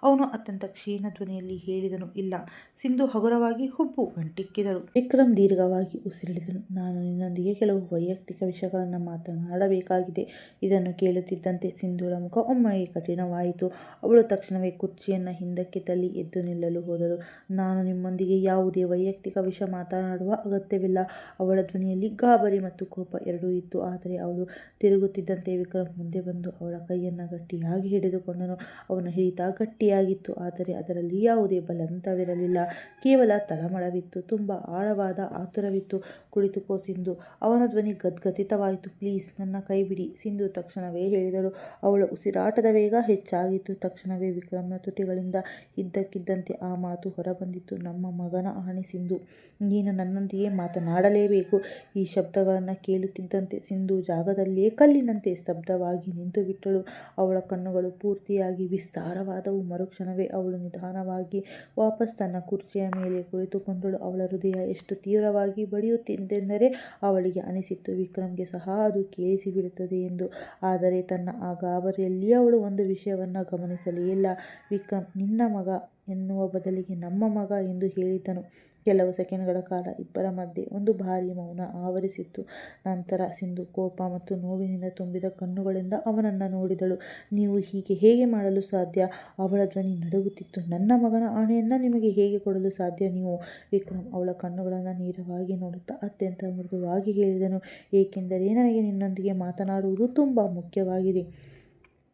ಅವನು ಅತ್ಯಂತ ಕ್ಷೀಣ ಧ್ವನಿಯಲ್ಲಿ ಹೇಳಿದನು, ಇಲ್ಲ. ಸಿಂಧು ಹಗುರವಾಗಿ ಹುಬ್ಬು ಗಂಟಿಕ್ಕಿದಳು. ವಿಕ್ರಮ್ ದೀರ್ಘವಾಗಿ ಉಸಿರಿಳಿದನು. ನಾನು ನಿನ್ನೊಂದಿಗೆ ಕೆಲವು ವೈಯಕ್ತಿಕ ವಿಷಯಗಳನ್ನು ಮಾತನಾಡಬೇಕಾಗಿದೆ. ಇದನ್ನು ಕೇಳುತ್ತಿದ್ದಂತೆ ಸಿಂಧುಳ ಮುಖ ಒಮ್ಮೆಗೆ ಕಠಿಣವಾಯಿತು. ಅವಳು ತಕ್ಷಣವೇ ಕುರ್ಚಿಯನ್ನು ಹಿಂದಕ್ಕೆ ತಳ್ಳಿ ಎದ್ದು ನಿಲ್ಲಲು ಹೋದಳು. ನಾನು ನಿಮ್ಮೊಂದಿಗೆ ಯಾವುದೇ ವೈಯಕ್ತಿಕ ವಿಷಯ ಮಾತನಾಡುವ ಅಗತ್ಯವಿಲ್ಲ. ಅವಳ ಧ್ವನಿಯಲ್ಲಿ ಗಾಬರಿ ಮತ್ತು ಕೋಪ ಎರಡೂ ಇತ್ತು. ಆದರೆ ಅವಳು ತಿರುಗುತ್ತಿದ್ದಂತೆ ವಿಕ್ರಮ್ ಮುಂದೆ ಬಂದು ಅವಳ ಕೈಯನ್ನು ಗಟ್ಟಿಯಾಗಿ ಹಿಡಿದುಕೊಂಡನು. ಅವನ ಹಿಡಿತ ಗಟ್ಟಿಯಾಗಿತ್ತು, ಆದರೆ ಅದರಲ್ಲಿ ಯಾವುದೇ ಬಲವಂತವಿರಲಿಲ್ಲ. ಕೇವಲ ತಳಮಳವಿತ್ತು, ತುಂಬ ಆಳವಾದ ಆತುರವಿತ್ತು. ಕುಳಿತುಕೋ ಸಿಂಧು. ಅವನ ಧ್ವನಿ ಗದ್ಗದಿತವಾಯಿತು. ಪ್ಲೀಸ್, ನನ್ನ ಕೈ ಬಿಡಿ, ಸಿಂಧು ತಕ್ಷಣವೇ ಹೇಳಿದಳು. ಅವಳ ಉಸಿರಾಟದ ವೇಗ ಹೆಚ್ಚಾಗಿತ್ತು. ತಕ್ಷಣವೇ ವಿಕ್ರಮ್ನ ತುಟಿಗಳಿಂದ ಇದ್ದಕ್ಕಿದ್ದಂತೆ ಆ ಮಾತು ಹೊರಬಂದಿತು, ನಮ್ಮ ಮಗನ ಆಣೆ ಸಿಂಧು, ನೀನು ನನ್ನೊಂದಿಗೆ ಮಾತನಾಡಲೇಬೇಕು. ಈ ಶಬ್ದಗಳನ್ನು ಕೇಳುತ್ತಿದ್ದಂತೆ ಸಿಂಧು ಜಾಗದಲ್ಲಿಯೇ ಕಲ್ಲಿನಂತೆ ಸ್ತಬ್ಧವಾಗಿ ನಿಂತುಬಿಟ್ಟಳು. ಅವಳ ಕಣ್ಣುಗಳು ಪೂರ್ತಿಯಾಗಿ ವಿಸ್ತಾರವಾದವು. ಮರುಕ್ಷಣವೇ ಅವಳು ನಿಧಾನವಾಗಿ ವಾಪಸ್ ತನ್ನ ಕುರ್ಚಿಯ ಮೇಲೆ ಕುಳಿತುಕೊಂಡಳು. ಅವಳ ಹೃದಯ ಎಷ್ಟು ತೀವ್ರವಾಗಿ ಬಡಿಯುತ್ತಿತ್ತೆಂದರೆ ಅವಳಿಗೆ ಅನಿಸಿತ್ತು ವಿಕ್ರಮ್ಗೆ ಸಹ ಅದು ಕೇಳಿಸಿಬಿಡುತ್ತದೆ ಎಂದು. ಆದರೆ ತನ್ನ ಆ ಗಾಬರಿಯಲ್ಲಿ ಅವಳು ಒಂದು ವಿಷಯವನ್ನು ಗಮನಿಸಲೇ ಇಲ್ಲ. ವಿಕ್ರಮ್ ನಿನ್ನ ಮಗ ಎನ್ನುವ ಬದಲಿಗೆ ನಮ್ಮ ಮಗ ಎಂದು ಹೇಳಿದ್ದನು. ಕೆಲವು ಸೆಕೆಂಡ್ಗಳ ಕಾಲ ಇಬ್ಬರ ಮಧ್ಯೆ ಒಂದು ಭಾರೀ ಮೌನ ಆವರಿಸಿತ್ತು. ನಂತರ ಸಿಂಧು ಕೋಪ ಮತ್ತು ನೋವಿನಿಂದ ತುಂಬಿದ ಕಣ್ಣುಗಳಿಂದ ಅವನನ್ನು ನೋಡಿದಳು. ನೀವು ಹೀಗೆ ಹೇಗೆ ಮಾಡಲು ಸಾಧ್ಯ? ಅವಳ ಧ್ವನಿ ನಡುಗುತ್ತಿತ್ತು. ನನ್ನ ಮಗನ ಆಣೆಯನ್ನು ನಿಮಗೆ ಹೇಗೆ ಕೊಡಲು ಸಾಧ್ಯ ನೀವು? ವಿಕ್ರಮ್ ಅವಳ ಕಣ್ಣುಗಳನ್ನು ನೇರವಾಗಿ ನೋಡುತ್ತಾ ಅತ್ಯಂತ ಮೃದುವಾಗಿ ಹೇಳಿದನು, ಏಕೆಂದರೆ ನನಗೆ ನಿನ್ನೊಂದಿಗೆ ಮಾತನಾಡುವುದು ತುಂಬ ಮುಖ್ಯವಾಗಿದೆ.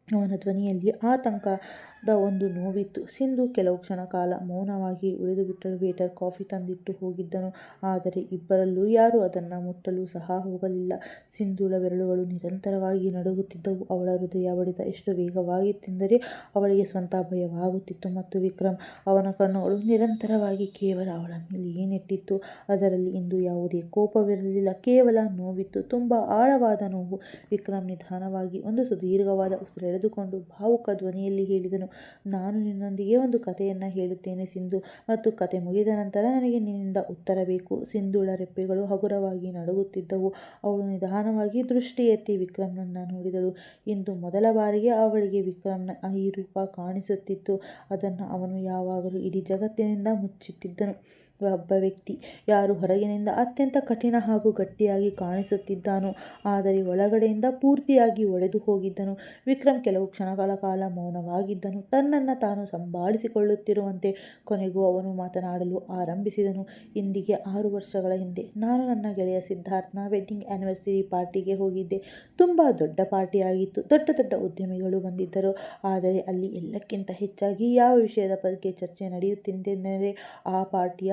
ಅವನ ಧ್ವನಿಯಲ್ಲಿ ಆತಂಕದ ಒಂದು ನೋವಿತ್ತು. ಸಿಂಧು ಕೆಲವು ಕ್ಷಣ ಕಾಲ ಮೌನವಾಗಿ ಉಳಿದುಬಿಟ್ಟಳು. ವೇಟರ್ ಕಾಫಿ ತಂದಿಟ್ಟು ಹೋಗಿದ್ದನು, ಆದರೆ ಇಬ್ಬರಲ್ಲೂ ಯಾರೂ ಅದನ್ನು ಮುಟ್ಟಲು ಸಹ ಹೋಗಲಿಲ್ಲ. ಸಿಂಧುಳ ಬೆರಳುಗಳು ನಿರಂತರವಾಗಿ ನಡುಗುತ್ತಿದ್ದವು. ಅವಳ ಹೃದಯ ಬಡಿತ ಎಷ್ಟು ವೇಗವಾಗಿತ್ತೆಂದರೆ ಅವಳಿಗೆ ಸ್ವತಃ ಭಯವಾಗುತ್ತಿತ್ತು. ಮತ್ತು ವಿಕ್ರಮ್ ಅವನ ಕಣ್ಣುಗಳು ನಿರಂತರವಾಗಿ ಕೇವಲ ಅವಳ ಮೇಲೆಯೇ ನೆಟ್ಟಿತ್ತು. ಅದರಲ್ಲಿ ಇಂದು ಯಾವುದೇ ಕೋಪವಿರಲಿಲ್ಲ, ಕೇವಲ ನೋವಿತ್ತು, ತುಂಬ ಆಳವಾದ ನೋವು. ವಿಕ್ರಮ್ ನಿಧಾನವಾಗಿ ಒಂದು ಸುದೀರ್ಘವಾದ ಉಸಿರೆಳೆದುಕೊಂಡು ಭಾವುಕ ಧ್ವನಿಯಲ್ಲಿ ಹೇಳಿದನು, ನಾನು ನಿನ್ನೊಂದಿಗೆ ಒಂದು ಕಥೆಯನ್ನು ಹೇಳುತ್ತೇನೆ ಸಿಂಧು, ಮತ್ತು ಕಥೆ ಮುಗಿದ ನಂತರ ನನಗೆ ನಿನ್ನಿಂದ ಉತ್ತರ ಬೇಕು. ಸಿಂಧುಳ ರೆಪ್ಪೆಗಳು ಹಗುರವಾಗಿ ನಡುಗುತ್ತಿದ್ದವು. ಅವಳು ನಿಧಾನವಾಗಿ ದೃಷ್ಟಿ ಎತ್ತಿ ವಿಕ್ರಮ್ನನ್ನು ನೋಡಿದಳು. ಇಂದು ಮೊದಲ ಬಾರಿಗೆ ಅವಳಿಗೆ ವಿಕ್ರಮ್ನ ಈ ರೂಪ ಕಾಣಿಸುತ್ತಿತ್ತು. ಅದನ್ನು ಅವನು ಯಾವಾಗಲೂ ಇಡೀ ಜಗತ್ತಿನಿಂದ ಮುಚ್ಚಿಟ್ಟಿದ್ದನು. ಒಬ್ಬ ವ್ಯಕ್ತಿ ಯಾರು ಹೊರಗಿನಿಂದ ಅತ್ಯಂತ ಕಠಿಣ ಹಾಗೂ ಗಟ್ಟಿಯಾಗಿ ಕಾಣಿಸುತ್ತಿದ್ದನೋ, ಆದರೆ ಒಳಗಡೆಯಿಂದ ಪೂರ್ತಿಯಾಗಿ ಒಡೆದು ಹೋಗಿದ್ದನು. ವಿಕ್ರಮ್ ಕೆಲವು ಕ್ಷಣಗಳ ಕಾಲ ಮೌನವಾಗಿದ್ದನು, ತನ್ನನ್ನು ತಾನು ಸಂಭಾಳಿಸಿಕೊಳ್ಳುತ್ತಿರುವಂತೆ. ಕೊನೆಗೂ ಅವನು ಮಾತನಾಡಲು ಆರಂಭಿಸಿದನು. ಇಂದಿಗೆ 6 ವರ್ಷಗಳ ಹಿಂದೆ ನಾನು ನನ್ನ ಗೆಳೆಯ ಸಿದ್ಧಾರ್ಥ್ನ ವೆಡ್ಡಿಂಗ್ ಆ್ಯನಿವರ್ಸರಿ ಪಾರ್ಟಿಗೆ ಹೋಗಿದ್ದೆ. ತುಂಬ ದೊಡ್ಡ ಪಾರ್ಟಿಯಾಗಿತ್ತು. ದೊಡ್ಡ ದೊಡ್ಡ ಉದ್ಯಮಿಗಳು ಬಂದಿದ್ದರು. ಆದರೆ ಅಲ್ಲಿ ಎಲ್ಲಕ್ಕಿಂತ ಹೆಚ್ಚಾಗಿ ಯಾವ ವಿಷಯದ ಬಗ್ಗೆ ಚರ್ಚೆ ನಡೆಯುತ್ತಿತ್ತೆಂದರೆ ಆ ಪಾರ್ಟಿಯ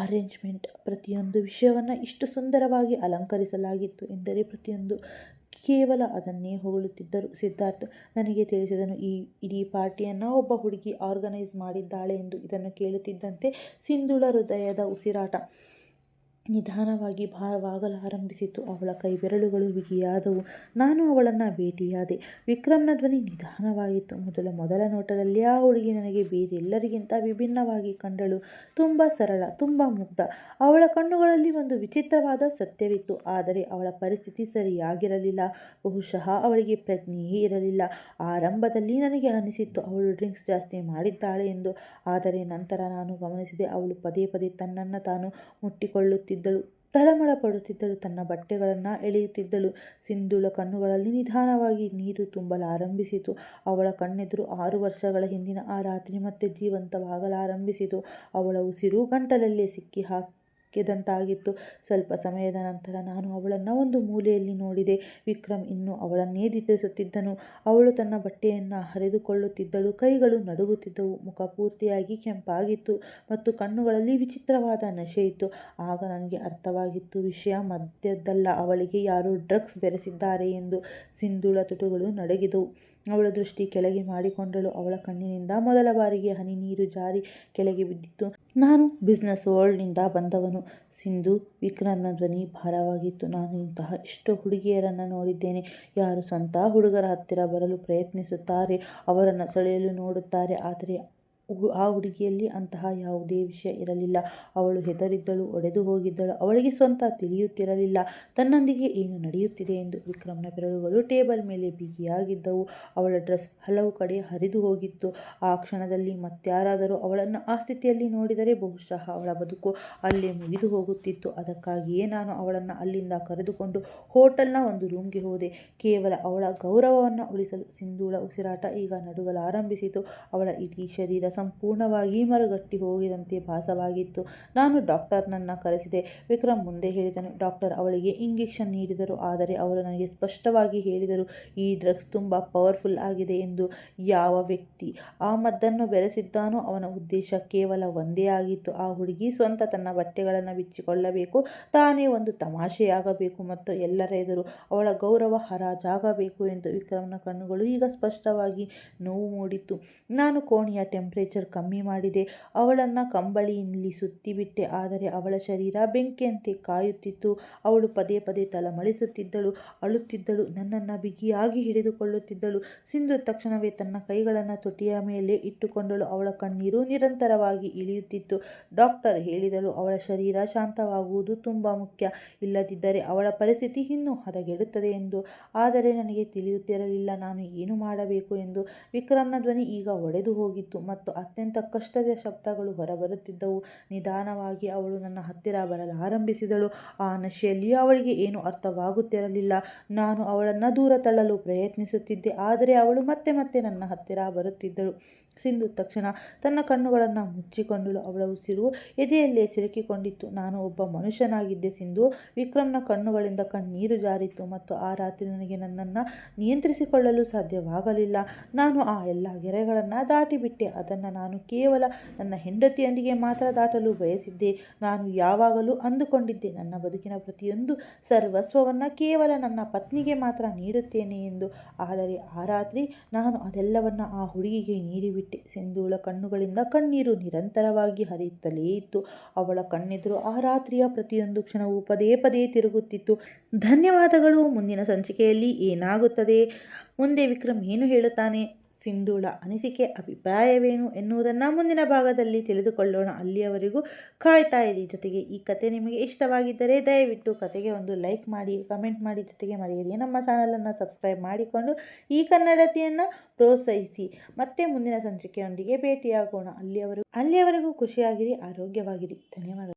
ಅರೇಂಜ್ಮೆಂಟ್. ಪ್ರತಿಯೊಂದು ವಿಷಯವನ್ನು ಇಷ್ಟು ಸುಂದರವಾಗಿ ಅಲಂಕರಿಸಲಾಗಿತ್ತು ಎಂದರೆ ಪ್ರತಿಯೊಂದು ಕೇವಲ ಅದನ್ನೇ ಹೊಗಳುತ್ತಿದ್ದರು. ಸಿದ್ಧಾರ್ಥ್ ನನಗೆ ತಿಳಿಸಿದನು, ಈ ಇಡೀ ಪಾರ್ಟಿಯನ್ನು ಒಬ್ಬ ಹುಡುಗಿ ಆರ್ಗನೈಸ್ ಮಾಡಿದ್ದಾಳೆ ಎಂದು. ಇದನ್ನು ಕೇಳುತ್ತಿದ್ದಂತೆ ಸಿಂಧುಳ ಹೃದಯದ ಉಸಿರಾಟ ನಿಧಾನವಾಗಿ ಭಾರವಾಗಲಾರಂಭಿಸಿತು. ಅವಳ ಕೈ ಬೆರಳುಗಳು ಬಿಗಿಯಾದವು. ನಾನು ಅವಳನ್ನು ಭೇಟಿಯಾದೆ. ವಿಕ್ರಮ್ನ ಧ್ವನಿ ನಿಧಾನವಾಗಿತ್ತು. ಮೊದಲ ನೋಟದಲ್ಲಿ ಆ ಹುಡುಗಿ ನನಗೆ ಬೇರೆಲ್ಲರಿಗಿಂತ ವಿಭಿನ್ನವಾಗಿ ಕಂಡಳು. ತುಂಬ ಸರಳ, ತುಂಬ ಮುಗ್ಧ. ಅವಳ ಕಣ್ಣುಗಳಲ್ಲಿ ಒಂದು ವಿಚಿತ್ರವಾದ ಸತ್ಯವಿತ್ತು. ಆದರೆ ಅವಳ ಪರಿಸ್ಥಿತಿ ಸರಿಯಾಗಿರಲಿಲ್ಲ. ಬಹುಶಃ ಅವಳಿಗೆ ಪ್ರಜ್ಞೆಯೇ ಇರಲಿಲ್ಲ. ಆರಂಭದಲ್ಲಿ ನನಗೆ ಅನಿಸಿತ್ತು ಅವಳು ಡ್ರಿಂಕ್ಸ್ ಜಾಸ್ತಿ ಮಾಡಿದ್ದಾಳೆ ಎಂದು. ಆದರೆ ನಂತರ ನಾನು ಗಮನಿಸಿದೆ, ಅವಳು ಪದೇ ಪದೇ ತನ್ನನ್ನು ತಾನು ಮುಟ್ಟಿಕೊಳ್ಳುತ್ತಿದ್ದಳು, ತಳಮಳ ಪಡುತ್ತಿದ್ದಳು, ತನ್ನ ಬಟ್ಟೆಗಳನ್ನು ಎಳೆಯುತ್ತಿದ್ದಳು. ಸಿಂಧೂಳ ಕಣ್ಣುಗಳಲ್ಲಿ ನಿಧಾನವಾಗಿ ನೀರು ತುಂಬಲಾರಂಭಿಸಿತು. ಅವಳ ಕಣ್ಣೆದುರು 6 ವರ್ಷಗಳ ಹಿಂದಿನ ಆ ರಾತ್ರಿ ಮತ್ತೆ ಜೀವಂತವಾಗಲಾರಂಭಿಸಿತು. ಅವಳ ಉಸಿರು ಗಂಟಲಲ್ಲೇ ಸಿಕ್ಕಿ ಹಾಕಿದಂತಾಗಿತ್ತು. ಸ್ವಲ್ಪ ಸಮಯದ ನಂತರ ನಾನು ಅವಳನ್ನು ಒಂದು ಮೂಲೆಯಲ್ಲಿ ನೋಡಿದೆ. ವಿಕ್ರಮ್ ಇನ್ನೂ ಅವಳನ್ನೇ ನಿದ್ರಿಸುತ್ತಿದ್ದನು. ಅವಳು ತನ್ನ ಬಟ್ಟೆಯನ್ನು ಹರಿದುಕೊಳ್ಳುತ್ತಿದ್ದಳು. ಕೈಗಳು ನಡುಗುತ್ತಿದ್ದವು. ಮುಖ ಪೂರ್ತಿಯಾಗಿ ಕೆಂಪಾಗಿತ್ತು ಮತ್ತು ಕಣ್ಣುಗಳಲ್ಲಿ ವಿಚಿತ್ರವಾದ ನಶೆ ಇತ್ತು. ಆಗ ನನಗೆ ಅರ್ಥವಾಗಿತ್ತು, ವಿಷಯ ಮದ್ಯದ್ದಲ್ಲ, ಅವಳಿಗೆ ಯಾರೋ ಡ್ರಗ್ಸ್ ಬೆರೆಸಿದ್ದಾರೆ ಎಂದು. ಸಿಂಧೂಳ ತುಟಿಗಳು ನಡುಗಿದವು. ಅವಳ ದೃಷ್ಟಿ ಕೆಳಗೆ ಮಾಡಿಕೊಂಡಳು. ಅವಳ ಕಣ್ಣಿನಿಂದ ಮೊದಲ ಬಾರಿಗೆ ಹನಿ ನೀರು ಜಾರಿ ಕೆಳಗೆ ಬಿದ್ದಿತ್ತು. ನಾನು ಬಿಸ್ನೆಸ್ ವರ್ಲ್ಡ್ನಿಂದ ಬಂದವನು ಸಿಂಧು. ವಿಕ್ರಮ್ನ ಧ್ವನಿ ಭಾರವಾಗಿತ್ತು. ನಾನು ಇಂತಹ ಎಷ್ಟೋ ಹುಡುಗಿಯರನ್ನು ನೋಡಿದ್ದೇನೆ. ಯಾರು ಸ್ವಂತ ಹುಡುಗರ ಹತ್ತಿರ ಬರಲು ಪ್ರಯತ್ನಿಸುತ್ತಾರೆ, ಅವರನ್ನು ಸೆಳೆಯಲು ನೋಡುತ್ತಾರೆ. ಆದರೆ ಆ ಹುಡುಗಿಯಲ್ಲಿ ಅಂತಹ ಯಾವುದೇ ವಿಷಯ ಇರಲಿಲ್ಲ. ಅವಳು ಹೆದರಿದ್ದಳು, ಒಡೆದು ಹೋಗಿದ್ದಳು. ಅವಳಿಗೆ ಸ್ವಂತ ತಿಳಿಯುತ್ತಿರಲಿಲ್ಲ ತನ್ನೊಂದಿಗೆ ಏನು ನಡೆಯುತ್ತಿದೆ ಎಂದು. ವಿಕ್ರಮ್ನ ಬೆರಳುಗಳು ಟೇಬಲ್ ಮೇಲೆ ಬಿಗಿಯಾಗಿದ್ದವು. ಅವಳ ಡ್ರೆಸ್ ಹಲವು ಕಡೆ ಹರಿದು ಹೋಗಿತ್ತು. ಆ ಕ್ಷಣದಲ್ಲಿ ಮತ್ಯಾರಾದರೂ ಅವಳನ್ನು ಆ ಸ್ಥಿತಿಯಲ್ಲಿ ನೋಡಿದರೆ ಬಹುಶಃ ಅವಳ ಬದುಕು ಅಲ್ಲೇ ಮುಗಿದು ಹೋಗುತ್ತಿತ್ತು. ಅದಕ್ಕಾಗಿಯೇ ನಾನು ಅವಳನ್ನು ಅಲ್ಲಿಂದ ಕರೆದುಕೊಂಡು ಹೋಟೆಲ್ನ ಒಂದು ರೂಮ್ಗೆ ಹೋದೆ, ಕೇವಲ ಅವಳ ಗೌರವವನ್ನು ಉಳಿಸಲು. ಸಿಂಧೂಳ ಉಸಿರಾಟ ಈಗ ನಡುಗಲಾರಂಭಿಸಿತು. ಅವಳ ಇಡೀ ಶರೀರ ಸಂಪೂರ್ಣವಾಗಿ ಮರಗಟ್ಟಿ ಹೋಗಿದಂತೆ ಭಾಸವಾಗಿತ್ತು. ನಾನು ಡಾಕ್ಟರ್ನನ್ನು ಕರೆಸಿದೆ, ವಿಕ್ರಮ್ ಮುಂದೆ ಹೇಳಿದನು. ಡಾಕ್ಟರ್ ಅವಳಿಗೆ ಇಂಜೆಕ್ಷನ್ ನೀಡಿದರು. ಆದರೆ ಅವರು ನನಗೆ ಸ್ಪಷ್ಟವಾಗಿ ಹೇಳಿದರು, ಈ ಡ್ರಗ್ಸ್ ತುಂಬ ಪವರ್ಫುಲ್ ಆಗಿದೆ ಎಂದು. ಯಾವ ವ್ಯಕ್ತಿ ಆ ಮದ್ದನ್ನು ಬೆರೆಸಿದ್ದಾನೋ ಅವನ ಉದ್ದೇಶ ಕೇವಲ ಒಂದೇ ಆಗಿತ್ತು, ಆ ಹುಡುಗಿ ಸ್ವಂತ ತನ್ನ ಬಟ್ಟೆಗಳನ್ನು ಬಿಚ್ಚಿಕೊಳ್ಳಬೇಕು, ತಾನೇ ಒಂದು ತಮಾಷೆಯಾಗಬೇಕು ಮತ್ತು ಎಲ್ಲರ ಎದುರು ಅವಳ ಗೌರವ ಹರಾಜಾಗಬೇಕು ಎಂದು. ವಿಕ್ರಮ್ನ ಕಣ್ಣುಗಳು ಈಗ ಸ್ಪಷ್ಟವಾಗಿ ನೋವು ಮೂಡಿತ್ತು. ನಾನು ಕೋಣೆಯ ಟೆಂಪರೇಚರ್ ಕಮ್ಮಿ ಮಾಡಿದೆ, ಅವಳನ್ನು ಕಂಬಳಿಯಲ್ಲಿ ಸುತ್ತಿಬಿಟ್ಟೆ. ಆದರೆ ಅವಳ ಶರೀರ ಬೆಂಕಿಯಂತೆ ಕಾಯುತ್ತಿತ್ತು. ಅವಳು ಪದೇ ಪದೇ ತಳಮಳಿಸುತ್ತಿದ್ದಳು, ಅಳುತ್ತಿದ್ದಳು, ನನ್ನನ್ನು ಬಿಗಿಯಾಗಿ ಹಿಡಿದುಕೊಳ್ಳುತ್ತಿದ್ದಳು. ಸಿಂಧು ತಕ್ಷಣವೇ ತನ್ನ ಕೈಗಳನ್ನು ತೊಟಿಯ ಮೇಲೆ ಇಟ್ಟುಕೊಂಡಳು. ಅವಳ ಕಣ್ಣೀರು ನಿರಂತರವಾಗಿ ಇಳಿಯುತ್ತಿತ್ತು. ಡಾಕ್ಟರ್ ಹೇಳಿದಳು, ಅವಳ ಶರೀರ ಶಾಂತವಾಗುವುದು ತುಂಬ ಮುಖ್ಯ, ಇಲ್ಲದಿದ್ದರೆ ಅವಳ ಪರಿಸ್ಥಿತಿ ಇನ್ನೂ ಹದಗೆಡುತ್ತದೆ ಎಂದು. ಆದರೆ ನನಗೆ ತಿಳಿಯುತ್ತಿರಲಿಲ್ಲ ನಾನು ಏನು ಮಾಡಬೇಕು ಎಂದು. ವಿಕ್ರಮ್ನ ಧ್ವನಿ ಈಗ ಒಡೆದು ಹೋಗಿತ್ತು ಮತ್ತು ಅತ್ಯಂತ ಕಷ್ಟದ ಶಬ್ದಗಳು ಹೊರಬರುತ್ತಿದ್ದವು. ನಿಧಾನವಾಗಿ ಅವಳು ನನ್ನ ಹತ್ತಿರ ಬರಲಾರಂಭಿಸಿದಳು. ಆ ನಶೆಯಲ್ಲಿ ಅವಳಿಗೆ ಏನೂ ಅರ್ಥವಾಗುತ್ತಿರಲಿಲ್ಲ. ನಾನು ಅವಳನ್ನು ದೂರ ತಳ್ಳಲು ಪ್ರಯತ್ನಿಸುತ್ತಿದ್ದೆ, ಆದರೆ ಅವಳು ಮತ್ತೆ ಮತ್ತೆ ನನ್ನ ಹತ್ತಿರ ಬರುತ್ತಿದ್ದಳು. ಸಿಂಧು ತಕ್ಷಣ ತನ್ನ ಕಣ್ಣುಗಳನ್ನು ಮುಚ್ಚಿಕೊಂಡಳು. ಅವಳ ಉಸಿರು ಎದೆಯಲ್ಲೇ ಸಿಲುಕಿಕೊಂಡಿತ್ತು. ನಾನು ಒಬ್ಬ ಮನುಷ್ಯನಾಗಿದ್ದೆ ಸಿಂಧು. ವಿಕ್ರಮ್ನ ಕಣ್ಣುಗಳಿಂದ ಕಣ್ಣೀರು ಜಾರಿತ್ತು ಮತ್ತು ಆ ರಾತ್ರಿ ನನಗೆ ನನ್ನನ್ನು ನಿಯಂತ್ರಿಸಿಕೊಳ್ಳಲು ಸಾಧ್ಯವಾಗಲಿಲ್ಲ. ನಾನು ಆ ಎಲ್ಲ ಗೆರೆಗಳನ್ನು ದಾಟಿಬಿಟ್ಟೆ. ಅದನ್ನು ನಾನು ಕೇವಲ ನನ್ನ ಹೆಂಡತಿಯೊಂದಿಗೆ ಮಾತ್ರ ದಾಟಲು ಬಯಸಿದ್ದೆ. ನಾನು ಯಾವಾಗಲೂ ಅಂದುಕೊಂಡಿದ್ದೆ, ನನ್ನ ಬದುಕಿನ ಪ್ರತಿಯೊಂದು ಸರ್ವಸ್ವವನ್ನು ಕೇವಲ ನನ್ನ ಪತ್ನಿಗೆ ಮಾತ್ರ ನೀಡುತ್ತೇನೆ ಎಂದು. ಆದರೆ ಆ ರಾತ್ರಿ ನಾನು ಅದೆಲ್ಲವನ್ನು ಆ ಹುಡುಗಿಗೆ ನೀಡಿಬಿಟ್ಟೆ. ಸಿಂಧೂಳ ಕಣ್ಣುಗಳಿಂದ ಕಣ್ಣೀರು ನಿರಂತರವಾಗಿ ಹರಿಯುತ್ತಲೇ ಇತ್ತು. ಅವಳ ಕಣ್ಣೆದುರು ಆ ರಾತ್ರಿಯ ಪ್ರತಿಯೊಂದು ಕ್ಷಣವೂ ಪದೇ ಪದೇ ತಿರುಗುತ್ತಿತ್ತು. ಧನ್ಯವಾದಗಳು. ಮುಂದಿನ ಸಂಚಿಕೆಯಲ್ಲಿ ಏನಾಗುತ್ತದೆ, ಮುಂದೆ ವಿಕ್ರಮ್ ಏನು ಹೇಳುತ್ತಾನೆ, ಸಿಂಧೂಳ ಅನಿಸಿಕೆ ಅಭಿಪ್ರಾಯವೇನು ಎನ್ನುವುದನ್ನು ಮುಂದಿನ ಭಾಗದಲ್ಲಿ ತಿಳಿದುಕೊಳ್ಳೋಣ. ಅಲ್ಲಿಯವರೆಗೂ ಕಾಯ್ತಾ ಇರಿ. ಜೊತೆಗೆ ಈ ಕತೆ ನಿಮಗೆ ಇಷ್ಟವಾಗಿದ್ದರೆ ದಯವಿಟ್ಟು ಕತೆಗೆ ಒಂದು ಲೈಕ್ ಮಾಡಿ, ಕಮೆಂಟ್ ಮಾಡಿ, ಜೊತೆಗೆ ಮರೆಯದೆ ನಮ್ಮ ಚಾನಲನ್ನು ಸಬ್ಸ್ಕ್ರೈಬ್ ಮಾಡಿಕೊಂಡು ಈ ಕನ್ನಡತೆಯನ್ನು ಪ್ರೋತ್ಸಾಹಿಸಿ. ಮತ್ತೆ ಮುಂದಿನ ಸಂಚಿಕೆಯೊಂದಿಗೆ ಭೇಟಿಯಾಗೋಣ. ಅಲ್ಲಿಯವರೆಗೂ ಖುಷಿಯಾಗಿರಿ, ಆರೋಗ್ಯವಾಗಿರಿ. ಧನ್ಯವಾದಗಳು.